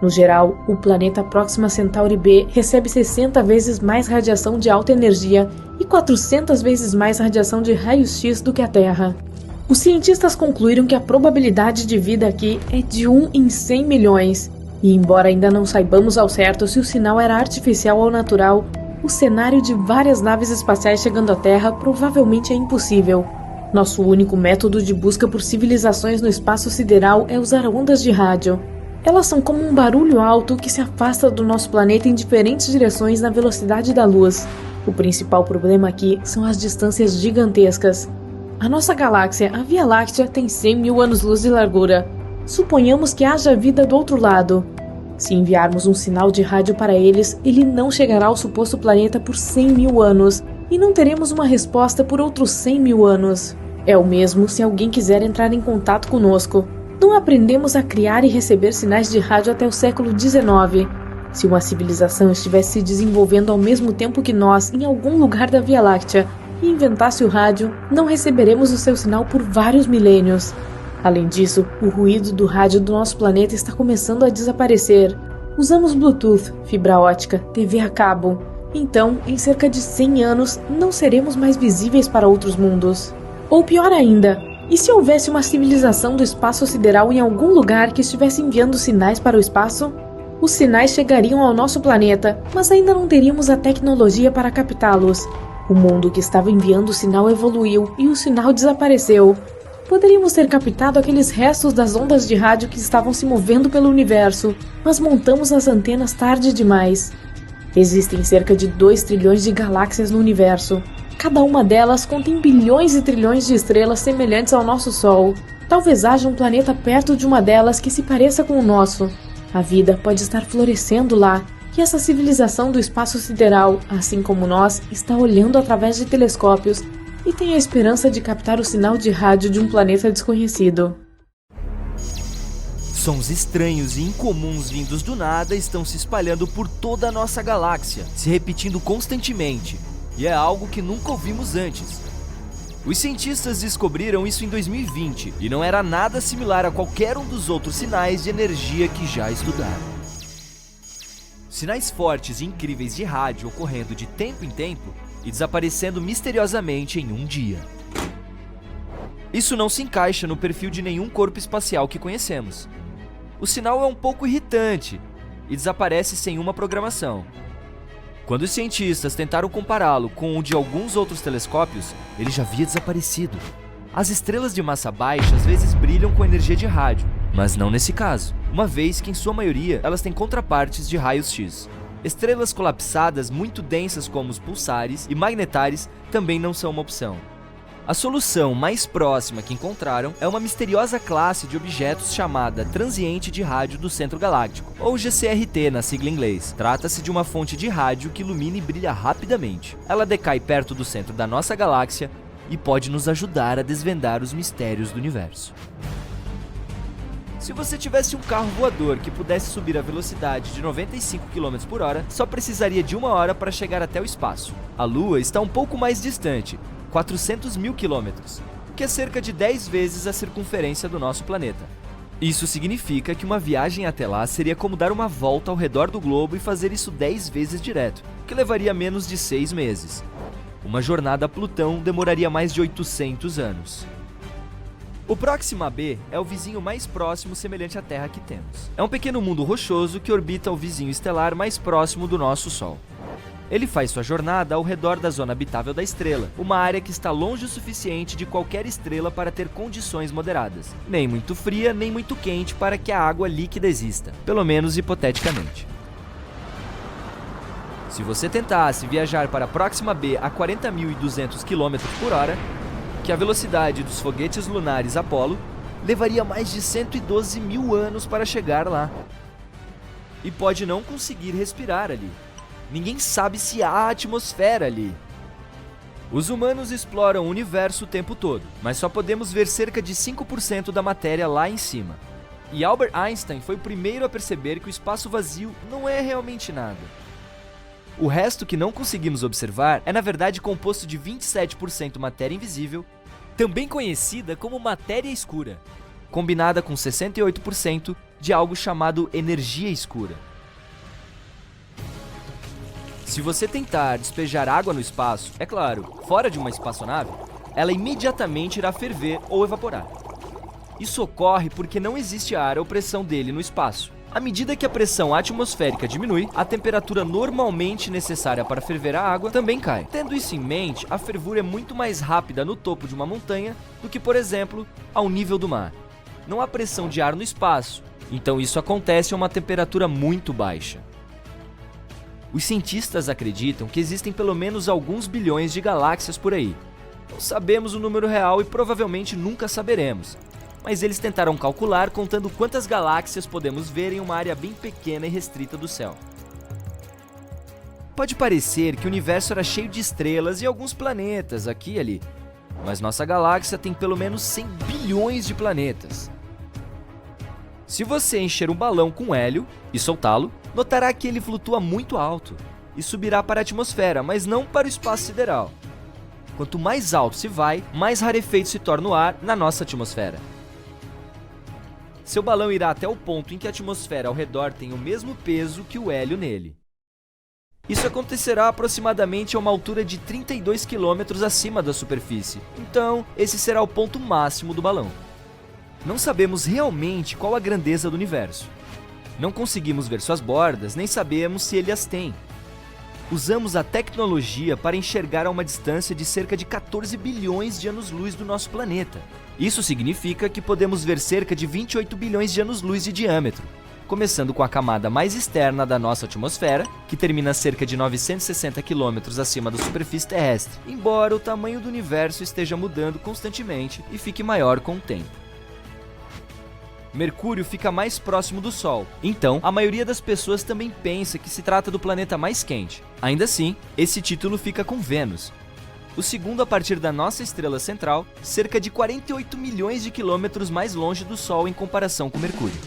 No geral, o planeta Próxima Centauri B recebe 60 vezes mais radiação de alta energia e 400 vezes mais radiação de raios-x do que a Terra. Os cientistas concluíram que a probabilidade de vida aqui é de 1 em 100 milhões. E embora ainda não saibamos ao certo se o sinal era artificial ou natural, o cenário de várias naves espaciais chegando à Terra provavelmente é impossível. Nosso único método de busca por civilizações no espaço sideral é usar ondas de rádio. Elas são como um barulho alto que se afasta do nosso planeta em diferentes direções na velocidade da luz. O principal problema aqui são as distâncias gigantescas. A nossa galáxia, a Via Láctea, tem 100 mil anos-luz de largura. Suponhamos que haja vida do outro lado. Se enviarmos um sinal de rádio para eles, ele não chegará ao suposto planeta por 100 mil anos, e não teremos uma resposta por outros 100 mil anos. É o mesmo se alguém quiser entrar em contato conosco. Não aprendemos a criar e receber sinais de rádio até o século XIX. Se uma civilização estivesse se desenvolvendo ao mesmo tempo que nós em algum lugar da Via Láctea e inventasse o rádio, não receberemos o seu sinal por vários milênios. Além disso, o ruído do rádio do nosso planeta está começando a desaparecer. Usamos Bluetooth, fibra ótica, TV a cabo. Então, em cerca de 100 anos, não seremos mais visíveis para outros mundos. Ou pior ainda, e se houvesse uma civilização do espaço sideral em algum lugar que estivesse enviando sinais para o espaço? Os sinais chegariam ao nosso planeta, mas ainda não teríamos a tecnologia para captá-los. O mundo que estava enviando o sinal evoluiu e o sinal desapareceu. Poderíamos ter captado aqueles restos das ondas de rádio que estavam se movendo pelo universo, mas montamos as antenas tarde demais. Existem cerca de 2 trilhões de galáxias no universo. Cada uma delas contém bilhões e trilhões de estrelas semelhantes ao nosso Sol. Talvez haja um planeta perto de uma delas que se pareça com o nosso. A vida pode estar florescendo lá, e essa civilização do espaço sideral, assim como nós, está olhando através de telescópios e tem a esperança de captar o sinal de rádio de um planeta desconhecido. Sons estranhos e incomuns vindos do nada estão se espalhando por toda a nossa galáxia, se repetindo constantemente, e é algo que nunca ouvimos antes. Os cientistas descobriram isso em 2020 e não era nada similar a qualquer um dos outros sinais de energia que já estudaram. Sinais fortes e incríveis de rádio ocorrendo de tempo em tempo e desaparecendo misteriosamente em um dia. Isso não se encaixa no perfil de nenhum corpo espacial que conhecemos. O sinal é um pouco irritante e desaparece sem uma programação. Quando os cientistas tentaram compará-lo com o de alguns outros telescópios, ele já havia desaparecido. As estrelas de massa baixa às vezes brilham com energia de rádio, mas não nesse caso, uma vez que em sua maioria elas têm contrapartes de raios X. Estrelas colapsadas muito densas como os pulsares e magnetares também não são uma opção. A solução mais próxima que encontraram é uma misteriosa classe de objetos chamada Transiente de Rádio do Centro Galáctico, ou GCRT na sigla em inglês. Trata-se de uma fonte de rádio que ilumina e brilha rapidamente. Ela decai perto do centro da nossa galáxia e pode nos ajudar a desvendar os mistérios do universo. Se você tivesse um carro voador que pudesse subir a velocidade de 95 km por hora, só precisaria de 1 hora para chegar até o espaço. A Lua está um pouco mais distante, 400 mil quilômetros, que é cerca de 10 vezes a circunferência do nosso planeta. Isso significa que uma viagem até lá seria como dar uma volta ao redor do globo e fazer isso 10 vezes direto, que levaria menos de 6 meses. Uma jornada a Plutão demoraria mais de 800 anos. O Próxima b é o vizinho mais próximo semelhante à Terra que temos. É um pequeno mundo rochoso que orbita o vizinho estelar mais próximo do nosso Sol. Ele faz sua jornada ao redor da zona habitável da estrela, uma área que está longe o suficiente de qualquer estrela para ter condições moderadas, nem muito fria nem muito quente para que a água líquida exista, pelo menos hipoteticamente. Se você tentasse viajar para Próxima b a 40.200 km por hora, que é a velocidade dos foguetes lunares Apollo, levaria mais de 112 mil anos para chegar lá. E pode não conseguir respirar ali. Ninguém sabe se há atmosfera ali. Os humanos exploram o universo o tempo todo, mas só podemos ver cerca de 5% da matéria lá em cima. E Albert Einstein foi o primeiro a perceber que o espaço vazio não é realmente nada. O resto que não conseguimos observar é na verdade composto de 27% matéria invisível, também conhecida como matéria escura, combinada com 68% de algo chamado energia escura. Se você tentar despejar água no espaço, é claro, fora de uma espaçonave, ela imediatamente irá ferver ou evaporar. Isso ocorre porque não existe ar ou pressão dele no espaço. À medida que a pressão atmosférica diminui, a temperatura normalmente necessária para ferver a água também cai. Tendo isso em mente, a fervura é muito mais rápida no topo de uma montanha do que, por exemplo, ao nível do mar. Não há pressão de ar no espaço, então isso acontece a uma temperatura muito baixa. Os cientistas acreditam que existem pelo menos alguns bilhões de galáxias por aí. Não sabemos o número real e provavelmente nunca saberemos, mas eles tentaram calcular contando quantas galáxias podemos ver em uma área bem pequena e restrita do céu. Pode parecer que o universo era cheio de estrelas e alguns planetas aqui e ali, mas nossa galáxia tem pelo menos 100 bilhões de planetas. Se você encher um balão com hélio e soltá-lo, notará que ele flutua muito alto e subirá para a atmosfera, mas não para o espaço sideral. Quanto mais alto se vai, mais rarefeito se torna o ar na nossa atmosfera. Seu balão irá até o ponto em que a atmosfera ao redor tem o mesmo peso que o hélio nele. Isso acontecerá aproximadamente a uma altura de 32 km acima da superfície, então esse será o ponto máximo do balão. Não sabemos realmente qual a grandeza do universo. Não conseguimos ver suas bordas, nem sabemos se ele as tem. Usamos a tecnologia para enxergar a uma distância de cerca de 14 bilhões de anos-luz do nosso planeta. Isso significa que podemos ver cerca de 28 bilhões de anos-luz de diâmetro, começando com a camada mais externa da nossa atmosfera, que termina a cerca de 960 km acima da superfície terrestre, embora o tamanho do universo esteja mudando constantemente e fique maior com o tempo. Mercúrio fica mais próximo do Sol, então a maioria das pessoas também pensa que se trata do planeta mais quente. Ainda assim, esse título fica com Vênus, o segundo a partir da nossa estrela central, cerca de 48 milhões de quilômetros mais longe do Sol em comparação com Mercúrio.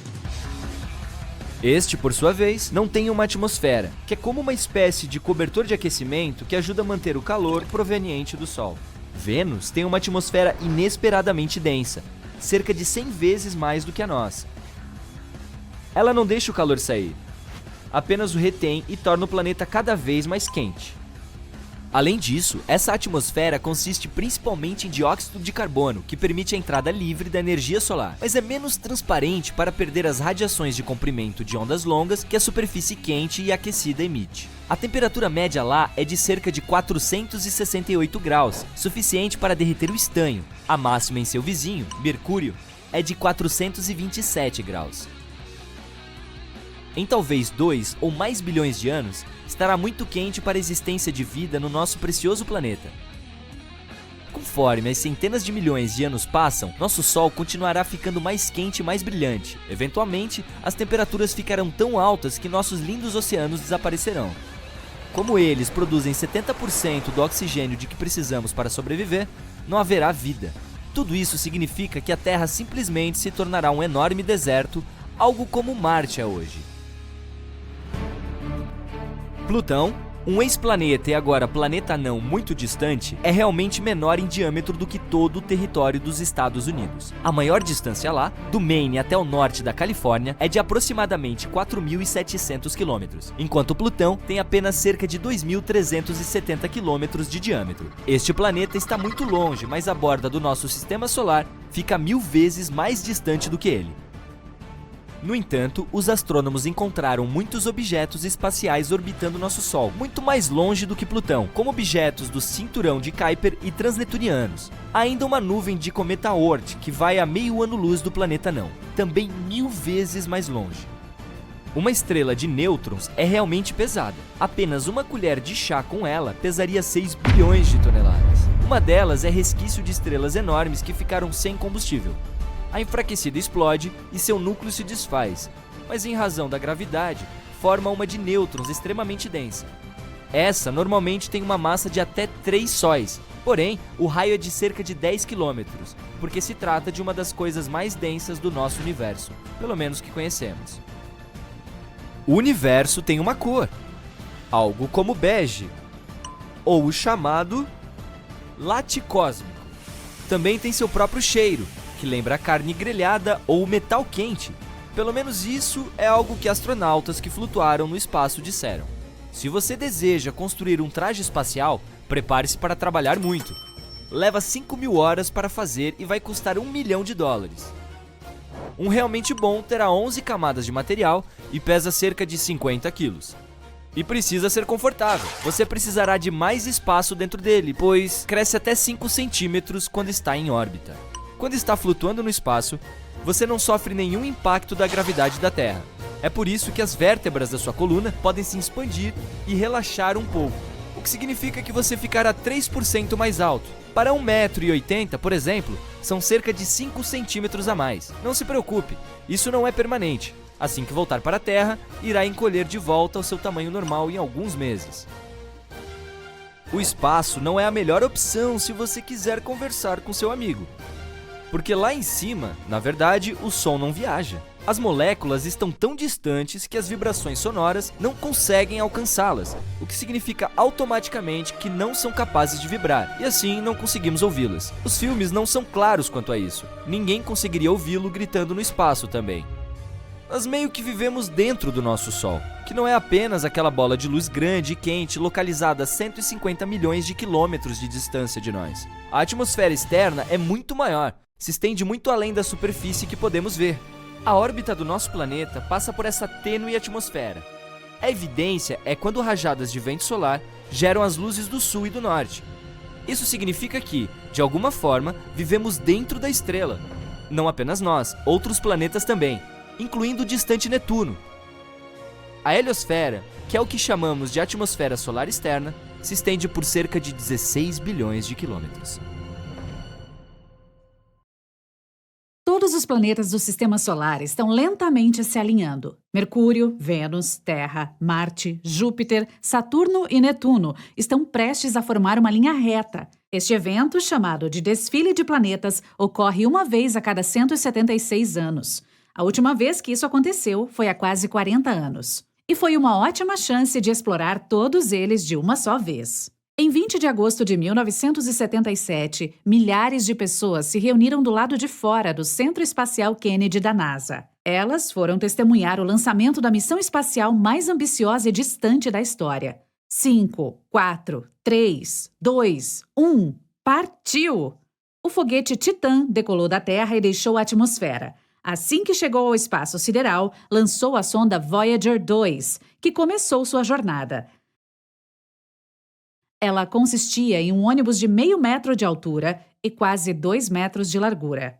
Este, por sua vez, não tem uma atmosfera, que é como uma espécie de cobertor de aquecimento que ajuda a manter o calor proveniente do Sol. Vênus tem uma atmosfera inesperadamente densa, cerca de 100 vezes mais do que a nossa. Ela não deixa o calor sair, apenas o retém e torna o planeta cada vez mais quente. Além disso, essa atmosfera consiste principalmente em dióxido de carbono, que permite a entrada livre da energia solar, mas é menos transparente para perder as radiações de comprimento de ondas longas que a superfície quente e aquecida emite. A temperatura média lá é de cerca de 468 graus, suficiente para derreter o estanho. A máxima em seu vizinho, Mercúrio, é de 427 graus. Em talvez 2 ou mais bilhões de anos, estará muito quente para a existência de vida no nosso precioso planeta. Conforme as centenas de milhões de anos passam, nosso Sol continuará ficando mais quente e mais brilhante. Eventualmente, as temperaturas ficarão tão altas que nossos lindos oceanos desaparecerão. Como eles produzem 70% do oxigênio de que precisamos para sobreviver, não haverá vida. Tudo isso significa que a Terra simplesmente se tornará um enorme deserto, algo como Marte é hoje. Plutão, um ex-planeta e agora planeta não muito distante, é realmente menor em diâmetro do que todo o território dos Estados Unidos. A maior distância lá, do Maine até o norte da Califórnia, é de aproximadamente 4.700 km, enquanto Plutão tem apenas cerca de 2.370 km de diâmetro. Este planeta está muito longe, mas a borda do nosso sistema solar fica 1000 vezes mais distante do que ele. No entanto, os astrônomos encontraram muitos objetos espaciais orbitando nosso Sol, muito mais longe do que Plutão, como objetos do cinturão de Kuiper e transneptunianos. Há ainda uma nuvem de cometa Oort, que vai a meio ano-luz do planeta não, também 1000 vezes mais longe. Uma estrela de nêutrons é realmente pesada. Apenas uma colher de chá com ela pesaria 6 bilhões de toneladas. Uma delas é resquício de estrelas enormes que ficaram sem combustível. A enfraquecida explode e seu núcleo se desfaz, mas em razão da gravidade, forma uma de nêutrons extremamente densa. Essa normalmente tem uma massa de até 3 sóis, porém o raio é de cerca de 10 km, porque se trata de uma das coisas mais densas do nosso universo, pelo menos que conhecemos. O universo tem uma cor, algo como bege, ou o chamado laticósmico. Também tem seu próprio cheiro, que lembra a carne grelhada ou metal quente. Pelo menos isso é algo que astronautas que flutuaram no espaço disseram. Se você deseja construir um traje espacial, prepare-se para trabalhar muito. Leva 5.000 horas para fazer e vai custar $1 milhão. Um realmente bom terá 11 camadas de material e pesa cerca de 50 quilos. E precisa ser confortável. Você precisará de mais espaço dentro dele, pois cresce até 5 centímetros quando está em órbita. Quando está flutuando no espaço, você não sofre nenhum impacto da gravidade da Terra. É por isso que as vértebras da sua coluna podem se expandir e relaxar um pouco, o que significa que você ficará 3% mais alto. Para 1,80 m, por exemplo, são cerca de 5 centímetros a mais. Não se preocupe, isso não é permanente. Assim que voltar para a Terra, irá encolher de volta ao seu tamanho normal em alguns meses. O espaço não é a melhor opção se você quiser conversar com seu amigo. Porque lá em cima, na verdade, o som não viaja. As moléculas estão tão distantes que as vibrações sonoras não conseguem alcançá-las. o que significa automaticamente que não são capazes de vibrar, e assim não conseguimos ouvi-las. Os filmes não são claros quanto a isso. Ninguém conseguiria ouvi-lo gritando no espaço também. Nós meio que vivemos dentro do nosso Sol, que não é apenas aquela bola de luz grande e quente localizada a 150 milhões de quilômetros de distância de nós. A atmosfera externa é muito maior, se estende muito além da superfície que podemos ver. A órbita do nosso planeta passa por essa tênue atmosfera. A evidência é quando rajadas de vento solar geram as luzes do sul e do norte. Isso significa que, de alguma forma, vivemos dentro da estrela. Não apenas nós, outros planetas também, incluindo o distante Netuno. A heliosfera, que é o que chamamos de atmosfera solar externa, se estende por cerca de 16 bilhões de quilômetros. Todos os planetas do Sistema Solar estão lentamente se alinhando. Mercúrio, Vênus, Terra, Marte, Júpiter, Saturno e Netuno estão prestes a formar uma linha reta. Este evento, chamado de Desfile de Planetas, ocorre uma vez a cada 176 anos. A última vez que isso aconteceu foi há quase 40 anos. E foi uma ótima chance de explorar todos eles de uma só vez. Em 20 de agosto de 1977, milhares de pessoas se reuniram do lado de fora do Centro Espacial Kennedy da NASA. Elas foram testemunhar o lançamento da missão espacial mais ambiciosa e distante da história. 5, 4, 3, 2, 1, partiu! O foguete Titan decolou da Terra e deixou a atmosfera. Assim que chegou ao espaço sideral, lançou a sonda Voyager 2, que começou sua jornada. Ela consistia em um ônibus de meio metro de altura e quase 2 metros de largura.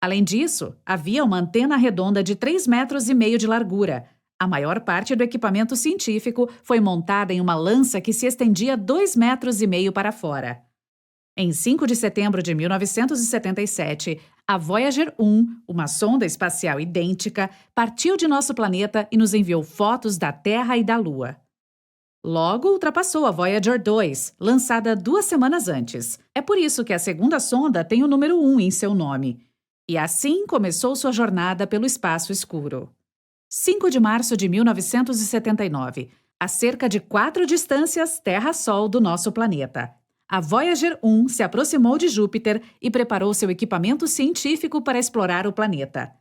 Além disso, havia uma antena redonda de 3,5 metros de largura. A maior parte do equipamento científico foi montada em uma lança que se estendia 2,5 metros para fora. Em 5 de setembro de 1977, a Voyager 1, uma sonda espacial idêntica, partiu de nosso planeta e nos enviou fotos da Terra e da Lua. Logo, ultrapassou a Voyager 2, lançada 2 semanas antes. É por isso que a segunda sonda tem o número 1 em seu nome. E assim começou sua jornada pelo espaço escuro. 5 de março de 1979, a cerca de 4 distâncias Terra-Sol do nosso planeta. A Voyager 1 se aproximou de Júpiter e preparou seu equipamento científico para explorar o planeta.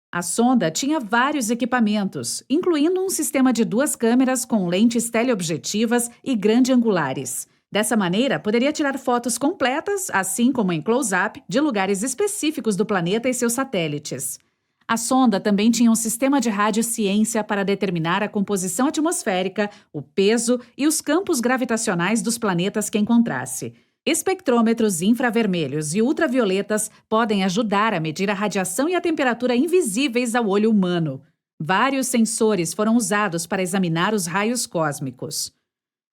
A sonda tinha vários equipamentos, incluindo um sistema de 2 câmeras com lentes teleobjetivas e grande-angulares. Dessa maneira, poderia tirar fotos completas, assim como em close-up, de lugares específicos do planeta e seus satélites. A sonda também tinha um sistema de radiociência para determinar a composição atmosférica, o peso e os campos gravitacionais dos planetas que encontrasse. Espectrômetros infravermelhos e ultravioletas podem ajudar a medir a radiação e a temperatura invisíveis ao olho humano. Vários sensores foram usados para examinar os raios cósmicos.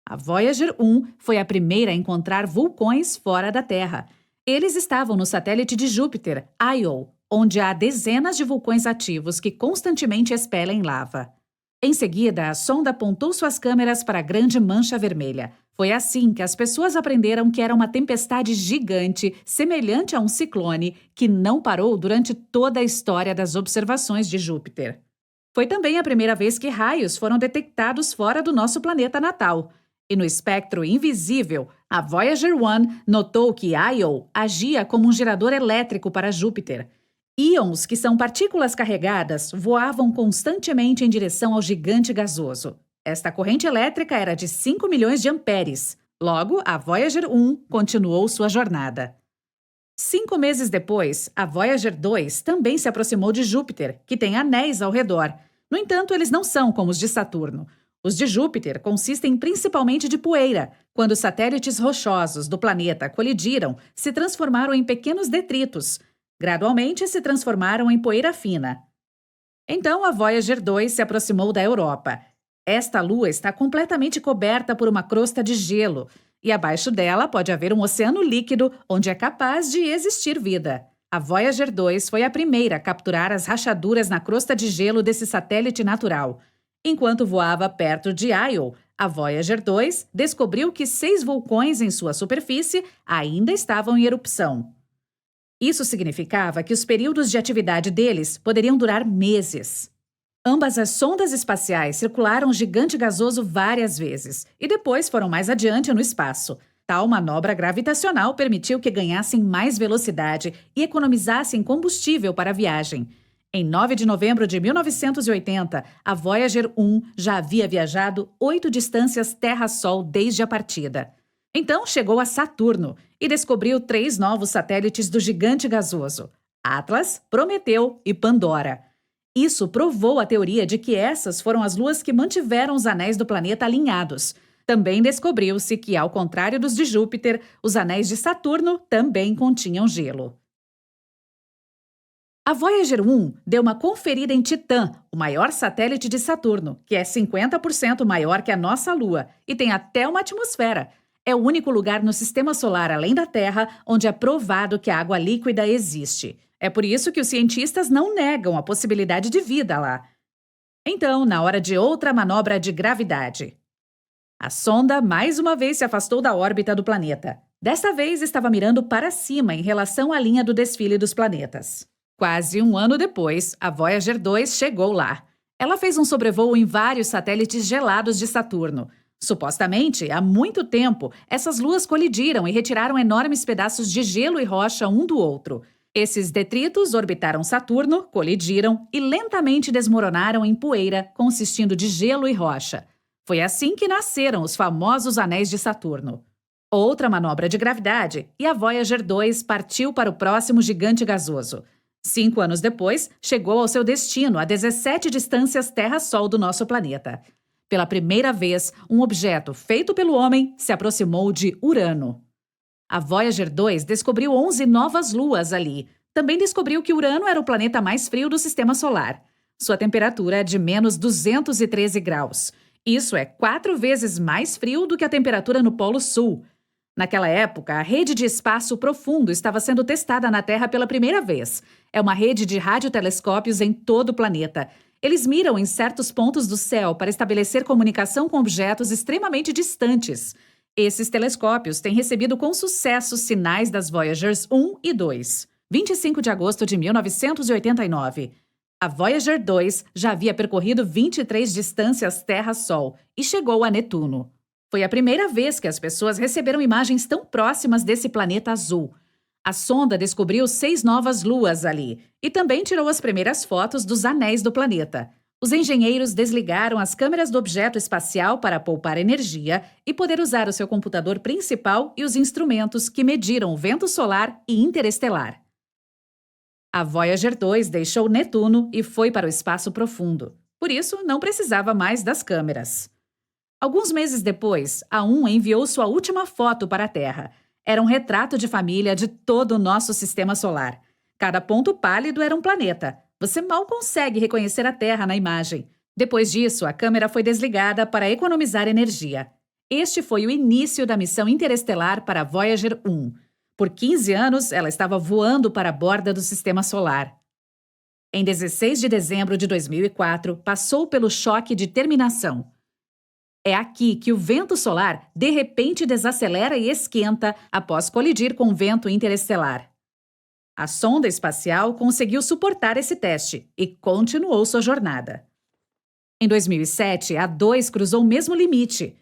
A Voyager 1 foi a primeira a encontrar vulcões fora da Terra. Eles estavam no satélite de Júpiter, Io, onde há dezenas de vulcões ativos que constantemente expelem lava. Em seguida, a sonda apontou suas câmeras para a Grande Mancha Vermelha. Foi assim que as pessoas aprenderam que era uma tempestade gigante, semelhante a um ciclone, que não parou durante toda a história das observações de Júpiter. Foi também a primeira vez que raios foram detectados fora do nosso planeta natal. E no espectro invisível, a Voyager 1 notou que Io agia como um gerador elétrico para Júpiter. Íons, que são partículas carregadas, voavam constantemente em direção ao gigante gasoso. Esta corrente elétrica era de 5 milhões de amperes. Logo, a Voyager 1 continuou sua jornada. 5 meses depois, a Voyager 2 também se aproximou de Júpiter, que tem anéis ao redor. No entanto, eles não são como os de Saturno. Os de Júpiter consistem principalmente de poeira. Quando os satélites rochosos do planeta colidiram, se transformaram em pequenos detritos. Gradualmente se transformaram em poeira fina. Então a Voyager 2 se aproximou da Europa. Esta lua está completamente coberta por uma crosta de gelo, e abaixo dela pode haver um oceano líquido onde é capaz de existir vida. A Voyager 2 foi a primeira a capturar as rachaduras na crosta de gelo desse satélite natural. Enquanto voava perto de Io, a Voyager 2 descobriu que 6 vulcões em sua superfície ainda estavam em erupção. Isso significava que os períodos de atividade deles poderiam durar meses. Ambas as sondas espaciais circularam o gigante gasoso várias vezes e depois foram mais adiante no espaço. Tal manobra gravitacional permitiu que ganhassem mais velocidade e economizassem combustível para a viagem. Em 9 de novembro de 1980, a Voyager 1 já havia viajado 8 distâncias Terra-Sol desde a partida. Então chegou a Saturno e descobriu 3 novos satélites do gigante gasoso: Atlas, Prometeu e Pandora. Isso provou a teoria de que essas foram as luas que mantiveram os anéis do planeta alinhados. Também descobriu-se que, ao contrário dos de Júpiter, os anéis de Saturno também continham gelo. A Voyager 1 deu uma conferida em Titã, o maior satélite de Saturno, que é 50% maior que a nossa Lua e tem até uma atmosfera. É o único lugar no Sistema Solar, além da Terra, onde é provado que a água líquida existe. É por isso que os cientistas não negam a possibilidade de vida lá. Então, na hora de outra manobra de gravidade. A sonda mais uma vez se afastou da órbita do planeta. Desta vez estava mirando para cima em relação à linha do desfile dos planetas. Quase um ano depois, a Voyager 2 chegou lá. Ela fez um sobrevoo em vários satélites gelados de Saturno. Supostamente, há muito tempo, essas luas colidiram e retiraram enormes pedaços de gelo e rocha um do outro. Esses detritos orbitaram Saturno, colidiram e lentamente desmoronaram em poeira, consistindo de gelo e rocha. Foi assim que nasceram os famosos anéis de Saturno. Outra manobra de gravidade e a Voyager 2 partiu para o próximo gigante gasoso. 5 anos depois, chegou ao seu destino a 17 distâncias Terra-Sol do nosso planeta. Pela primeira vez, um objeto feito pelo homem se aproximou de Urano. A Voyager 2 descobriu 11 novas luas ali. Também descobriu que Urano era o planeta mais frio do Sistema Solar. Sua temperatura é de menos 213 graus. Isso é 4 vezes mais frio do que a temperatura no Polo Sul. Naquela época, a rede de espaço profundo estava sendo testada na Terra pela primeira vez. É uma rede de radiotelescópios em todo o planeta. Eles miram em certos pontos do céu para estabelecer comunicação com objetos extremamente distantes. Esses telescópios têm recebido com sucesso sinais das Voyagers 1 e 2. 25 de agosto de 1989. A Voyager 2 já havia percorrido 23 distâncias Terra-Sol e chegou a Netuno. Foi a primeira vez que as pessoas receberam imagens tão próximas desse planeta azul. A sonda descobriu 6 novas luas ali e também tirou as primeiras fotos dos anéis do planeta. Os engenheiros desligaram as câmeras do objeto espacial para poupar energia e poder usar o seu computador principal e os instrumentos que mediram o vento solar e interestelar. A Voyager 2 deixou Netuno e foi para o espaço profundo. Por isso, não precisava mais das câmeras. Alguns meses depois, a 1 enviou sua última foto para a Terra. Era um retrato de família de todo o nosso Sistema Solar. Cada ponto pálido era um planeta. Você mal consegue reconhecer a Terra na imagem. Depois disso, a câmera foi desligada para economizar energia. Este foi o início da missão interestelar para a Voyager 1. Por 15 anos, ela estava voando para a borda do Sistema Solar. Em 16 de dezembro de 2004, passou pelo choque de terminação. É aqui que o vento solar, de repente, desacelera e esquenta após colidir com o vento interestelar. A sonda espacial conseguiu suportar esse teste e continuou sua jornada. Em 2007, a 2 cruzou o mesmo limite.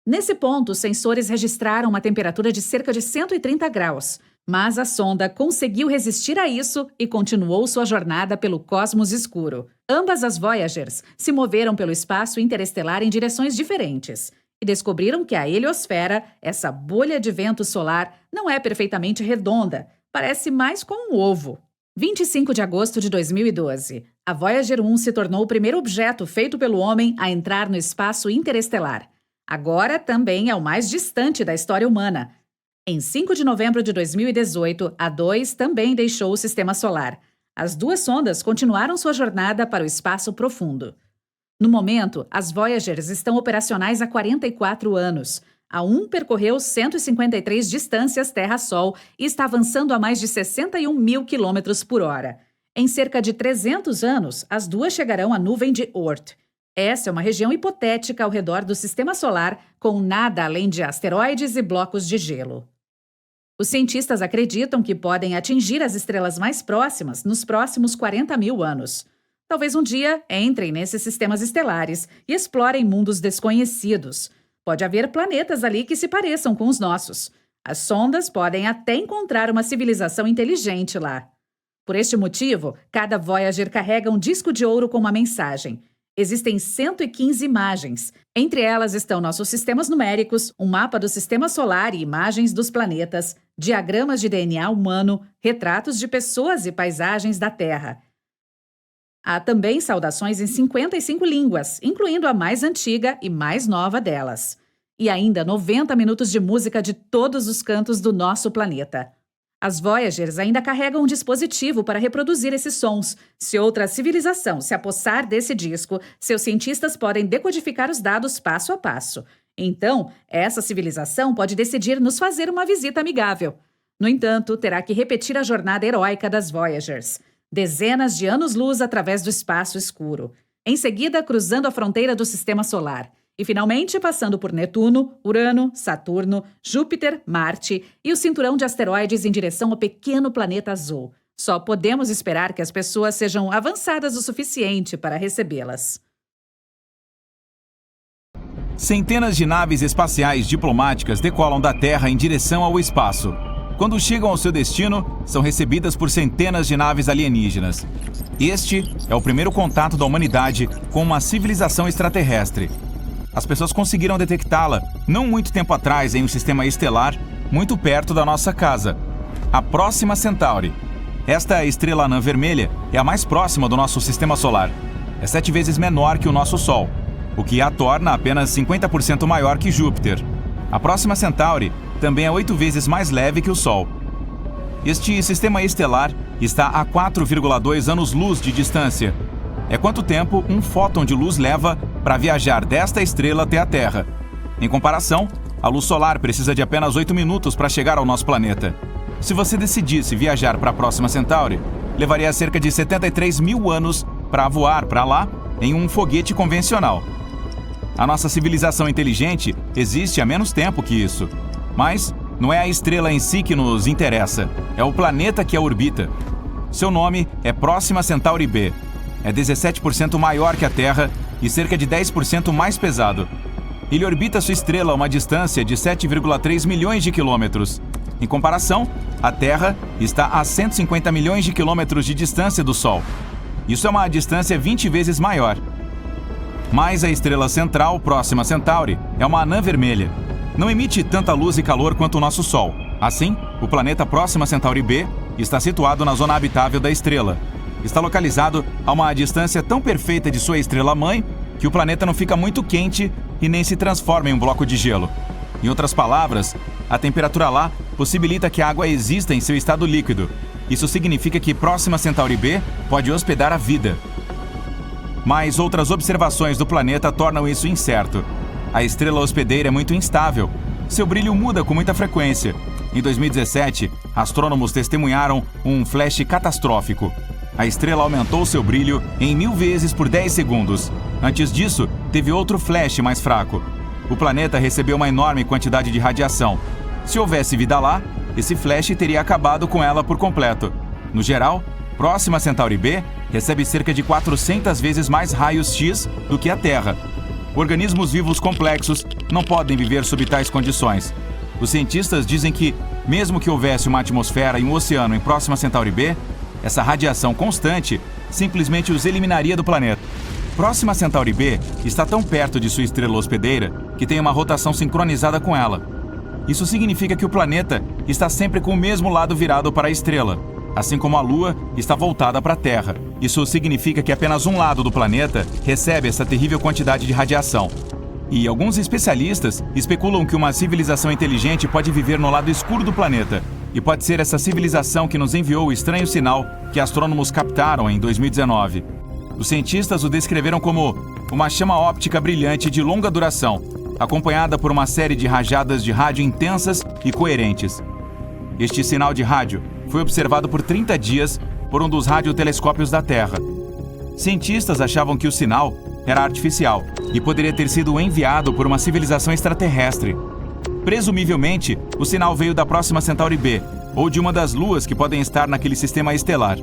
Nesse ponto, os sensores registraram uma temperatura de cerca de 130 graus, mas a sonda conseguiu resistir a isso e continuou sua jornada pelo cosmos escuro. Ambas as Voyagers se moveram pelo espaço interestelar em direções diferentes e descobriram que a heliosfera, essa bolha de vento solar, não é perfeitamente redonda, parece mais com um ovo. 25 de agosto de 2012, a Voyager 1 se tornou o primeiro objeto feito pelo homem a entrar no espaço interestelar. Agora também é o mais distante da história humana. Em 5 de novembro de 2018, a 2 também deixou o Sistema Solar. As duas sondas continuaram sua jornada para o espaço profundo. No momento, as Voyagers estão operacionais há 44 anos. A 1 percorreu 153 distâncias Terra-Sol e está avançando a mais de 61 mil quilômetros por hora. Em cerca de 300 anos, as duas chegarão à nuvem de Oort. Essa é uma região hipotética ao redor do Sistema Solar, com nada além de asteroides e blocos de gelo. Os cientistas acreditam que podem atingir as estrelas mais próximas nos próximos 40 mil anos. Talvez um dia entrem nesses sistemas estelares e explorem mundos desconhecidos. Pode haver planetas ali que se pareçam com os nossos. As sondas podem até encontrar uma civilização inteligente lá. Por este motivo, cada Voyager carrega um disco de ouro com uma mensagem. Existem 115 imagens. Entre elas estão nossos sistemas numéricos, um mapa do sistema solar e imagens dos planetas, diagramas de DNA humano, retratos de pessoas e paisagens da Terra. Há também saudações em 55 línguas, incluindo a mais antiga e mais nova delas. E ainda 90 minutos de música de todos os cantos do nosso planeta. As Voyagers ainda carregam um dispositivo para reproduzir esses sons. Se outra civilização se apossar desse disco, seus cientistas podem decodificar os dados passo a passo. Então, essa civilização pode decidir nos fazer uma visita amigável. No entanto, terá que repetir a jornada heróica das Voyagers. Dezenas de anos-luz através do espaço escuro. Em seguida, cruzando a fronteira do Sistema Solar. E, finalmente, passando por Netuno, Urano, Saturno, Júpiter, Marte e o cinturão de asteroides em direção ao pequeno planeta azul. Só podemos esperar que as pessoas sejam avançadas o suficiente para recebê-las. Centenas de naves espaciais diplomáticas decolam da Terra em direção ao espaço. Quando chegam ao seu destino, são recebidas por centenas de naves alienígenas. Este é o primeiro contato da humanidade com uma civilização extraterrestre. As pessoas conseguiram detectá-la não muito tempo atrás em um sistema estelar muito perto da nossa casa, a Próxima Centauri. Esta estrela anã vermelha é a mais próxima do nosso sistema solar. É 7 vezes menor que o nosso Sol, o que a torna apenas 50% maior que Júpiter. A Próxima Centauri também é 8 vezes mais leve que o Sol. Este sistema estelar está a 4,2 anos-luz de distância. É quanto tempo um fóton de luz leva para viajar desta estrela até a Terra. Em comparação, a luz solar precisa de apenas 8 minutos para chegar ao nosso planeta. Se você decidisse viajar para a Próxima Centauri, levaria cerca de 73 mil anos para voar para lá em um foguete convencional. A nossa civilização inteligente existe há menos tempo que isso. Mas não é a estrela em si que nos interessa, é o planeta que a orbita. Seu nome é Próxima Centauri B. É 17% maior que a Terra e cerca de 10% mais pesado. Ele orbita sua estrela a uma distância de 7,3 milhões de quilômetros. Em comparação, a Terra está a 150 milhões de quilômetros de distância do Sol. Isso é uma distância 20 vezes maior. Mas a estrela central, Próxima Centauri, é uma anã vermelha. Não emite tanta luz e calor quanto o nosso Sol. Assim, o planeta Próxima Centauri B está situado na zona habitável da estrela. Está localizado a uma distância tão perfeita de sua estrela-mãe que o planeta não fica muito quente e nem se transforma em um bloco de gelo. Em outras palavras, a temperatura lá possibilita que a água exista em seu estado líquido. Isso significa que Próxima Centauri B pode hospedar a vida. Mas outras observações do planeta tornam isso incerto. A estrela hospedeira é muito instável. Seu brilho muda com muita frequência. Em 2017, astrônomos testemunharam um flash catastrófico. A estrela aumentou seu brilho em 1000 vezes por 10 segundos. Antes disso, teve outro flash mais fraco. O planeta recebeu uma enorme quantidade de radiação. Se houvesse vida lá, esse flash teria acabado com ela por completo. No geral, Próxima Centauri B recebe cerca de 400 vezes mais raios X do que a Terra. Organismos vivos complexos não podem viver sob tais condições. Os cientistas dizem que, mesmo que houvesse uma atmosfera e um oceano em Próxima Centauri B, essa radiação constante simplesmente os eliminaria do planeta. Próxima Centauri B está tão perto de sua estrela hospedeira que tem uma rotação sincronizada com ela. Isso significa que o planeta está sempre com o mesmo lado virado para a estrela, assim como a Lua está voltada para a Terra. Isso significa que apenas um lado do planeta recebe essa terrível quantidade de radiação. E alguns especialistas especulam que uma civilização inteligente pode viver no lado escuro do planeta. E pode ser essa civilização que nos enviou o estranho sinal que astrônomos captaram em 2019. Os cientistas o descreveram como uma chama óptica brilhante de longa duração, acompanhada por uma série de rajadas de rádio intensas e coerentes. Este sinal de rádio foi observado por 30 dias por um dos radiotelescópios da Terra. Cientistas achavam que o sinal era artificial e poderia ter sido enviado por uma civilização extraterrestre. Presumivelmente, o sinal veio da Próxima Centauri B, ou de uma das luas que podem estar naquele sistema estelar.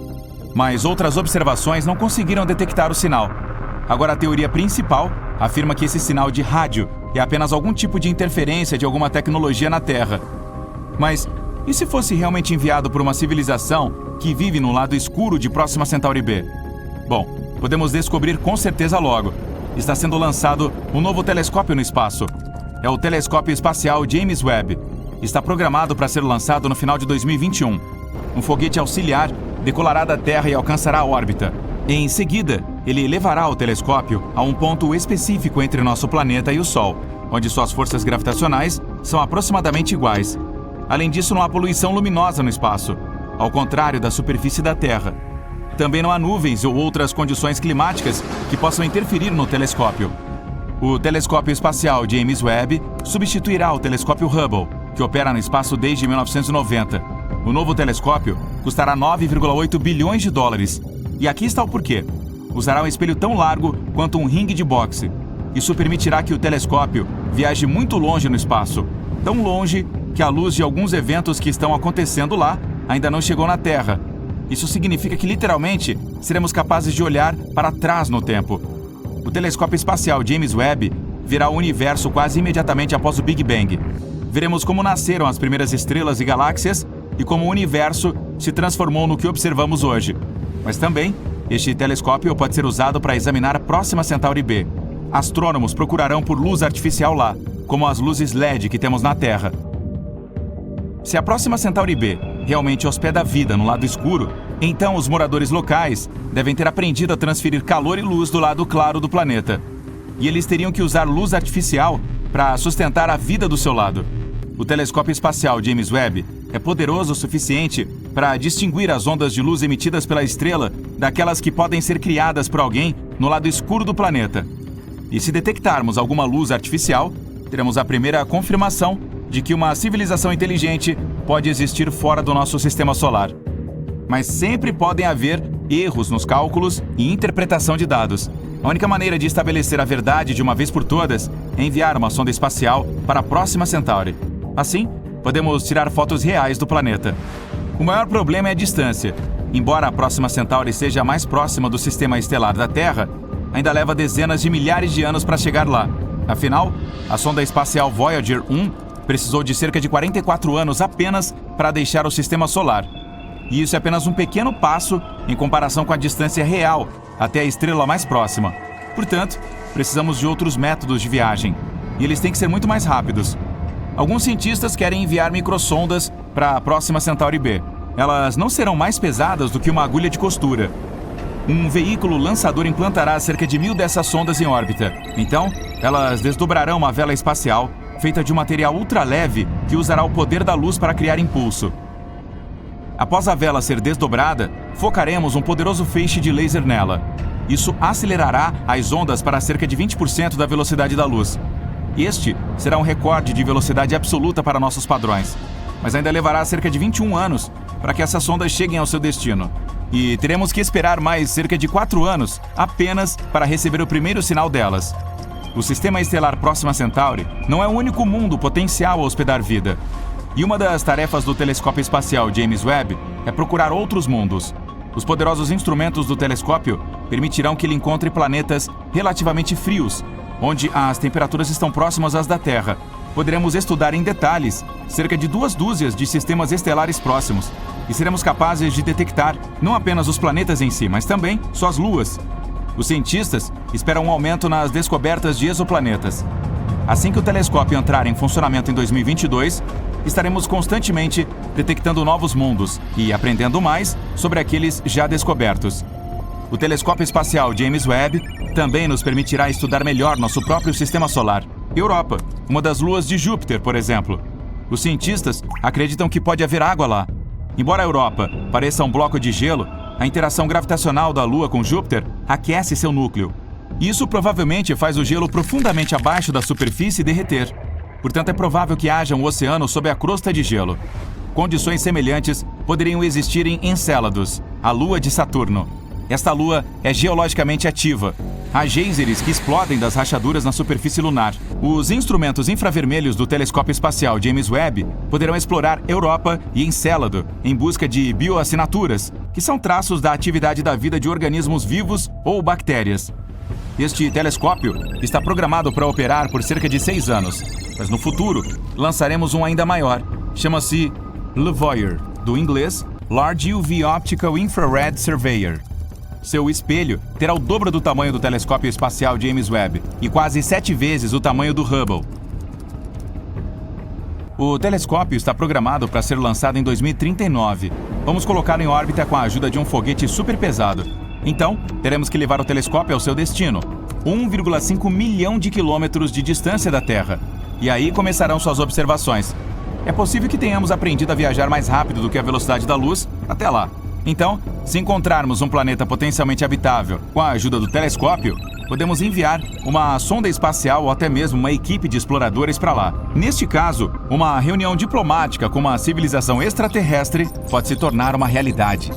mas outras observações não conseguiram detectar o sinal. Agora, a teoria principal afirma que esse sinal de rádio é apenas algum tipo de interferência de alguma tecnologia na Terra. Mas e se fosse realmente enviado por uma civilização que vive no lado escuro de Próxima Centauri B? Bom, podemos descobrir com certeza logo. Está sendo lançado um novo telescópio no espaço. É o Telescópio Espacial James Webb. Está programado para ser lançado no final de 2021. Um foguete auxiliar decolará da Terra e alcançará a órbita. Em seguida, ele levará o telescópio a um ponto específico entre nosso planeta e o Sol, onde suas forças gravitacionais são aproximadamente iguais. Além disso, não há poluição luminosa no espaço, ao contrário da superfície da Terra. Também não há nuvens ou outras condições climáticas que possam interferir no telescópio. O Telescópio Espacial James Webb substituirá o Telescópio Hubble, que opera no espaço desde 1990. O novo telescópio custará 9,8 bilhões de dólares. E aqui está o porquê. Usará um espelho tão largo quanto um ringue de boxe. Isso permitirá que o telescópio viaje muito longe no espaço. Tão longe que a luz de alguns eventos que estão acontecendo lá ainda não chegou na Terra. Isso significa que, literalmente, seremos capazes de olhar para trás no tempo. O telescópio espacial James Webb verá o universo quase imediatamente após o Big Bang. Veremos como nasceram as primeiras estrelas e galáxias e como o universo se transformou no que observamos hoje. Mas também, este telescópio pode ser usado para examinar a Próxima Centauri B. Astrônomos procurarão por luz artificial lá, como as luzes LED que temos na Terra. Se a Próxima Centauri B realmente hospeda a vida no lado escuro, então os moradores locais devem ter aprendido a transferir calor e luz do lado claro do planeta. E eles teriam que usar luz artificial para sustentar a vida do seu lado. O telescópio espacial James Webb é poderoso o suficiente para distinguir as ondas de luz emitidas pela estrela daquelas que podem ser criadas por alguém no lado escuro do planeta. E se detectarmos alguma luz artificial, teremos a primeira confirmação de que uma civilização inteligente pode existir fora do nosso sistema solar. Mas sempre podem haver erros nos cálculos e interpretação de dados. A única maneira de estabelecer a verdade de uma vez por todas é enviar uma sonda espacial para a Próxima Centauri. Assim, podemos tirar fotos reais do planeta. O maior problema é a distância. Embora a Próxima Centauri seja a mais próxima do sistema estelar da Terra, ainda leva dezenas de milhares de anos para chegar lá. Afinal, a sonda espacial Voyager 1 precisou de cerca de 44 anos apenas para deixar o sistema solar. E isso é apenas um pequeno passo em comparação com a distância real até a estrela mais próxima. Portanto, precisamos de outros métodos de viagem. E eles têm que ser muito mais rápidos. Alguns cientistas querem enviar microsondas para a Próxima Centauri B. Elas não serão mais pesadas do que uma agulha de costura. Um veículo lançador implantará cerca de 1.000 dessas sondas em órbita. Então, elas desdobrarão uma vela espacial feita de um material ultraleve que usará o poder da luz para criar impulso. Após a vela ser desdobrada, focaremos um poderoso feixe de laser nela. Isso acelerará as ondas para cerca de 20% da velocidade da luz. Este será um recorde de velocidade absoluta para nossos padrões, mas ainda levará cerca de 21 anos para que essas sondas cheguem ao seu destino. E teremos que esperar mais cerca de 4 anos apenas para receber o primeiro sinal delas. O sistema estelar Próxima Centauri não é o único mundo potencial a hospedar vida. E uma das tarefas do telescópio espacial James Webb é procurar outros mundos. Os poderosos instrumentos do telescópio permitirão que ele encontre planetas relativamente frios, onde as temperaturas estão próximas às da Terra. Poderemos estudar em detalhes cerca de 2 dúzias de sistemas estelares próximos e seremos capazes de detectar não apenas os planetas em si, mas também suas luas. Os cientistas esperam um aumento nas descobertas de exoplanetas. Assim que o telescópio entrar em funcionamento em 2022, estaremos constantemente detectando novos mundos e aprendendo mais sobre aqueles já descobertos. O telescópio espacial James Webb também nos permitirá estudar melhor nosso próprio sistema solar. Europa, uma das luas de Júpiter, por exemplo. Os cientistas acreditam que pode haver água lá. Embora a Europa pareça um bloco de gelo, a interação gravitacional da Lua com Júpiter aquece seu núcleo. Isso provavelmente faz o gelo profundamente abaixo da superfície derreter. Portanto, é provável que haja um oceano sob a crosta de gelo. Condições semelhantes poderiam existir em Encélados, a Lua de Saturno. Esta lua é geologicamente ativa. Há geysers que explodem das rachaduras na superfície lunar. Os instrumentos infravermelhos do telescópio espacial James Webb poderão explorar Europa e Encélado em busca de bioassinaturas, que são traços da atividade da vida de organismos vivos ou bactérias. Este telescópio está programado para operar por cerca de 6 anos, mas no futuro lançaremos um ainda maior. Chama-se LUVOIR, do inglês Large UV Optical Infrared Surveyor. Seu espelho terá o dobro do tamanho do telescópio espacial James Webb e quase 7 vezes o tamanho do Hubble. O telescópio está programado para ser lançado em 2039. Vamos colocá-lo em órbita com a ajuda de um foguete super pesado. Então, teremos que levar o telescópio ao seu destino, 1,5 milhão de quilômetros de distância da Terra. E aí começarão suas observações. É possível que tenhamos aprendido a viajar mais rápido do que a velocidade da luz até lá. Então, se encontrarmos um planeta potencialmente habitável com a ajuda do telescópio, podemos enviar uma sonda espacial ou até mesmo uma equipe de exploradores para lá. Neste caso, uma reunião diplomática com uma civilização extraterrestre pode se tornar uma realidade.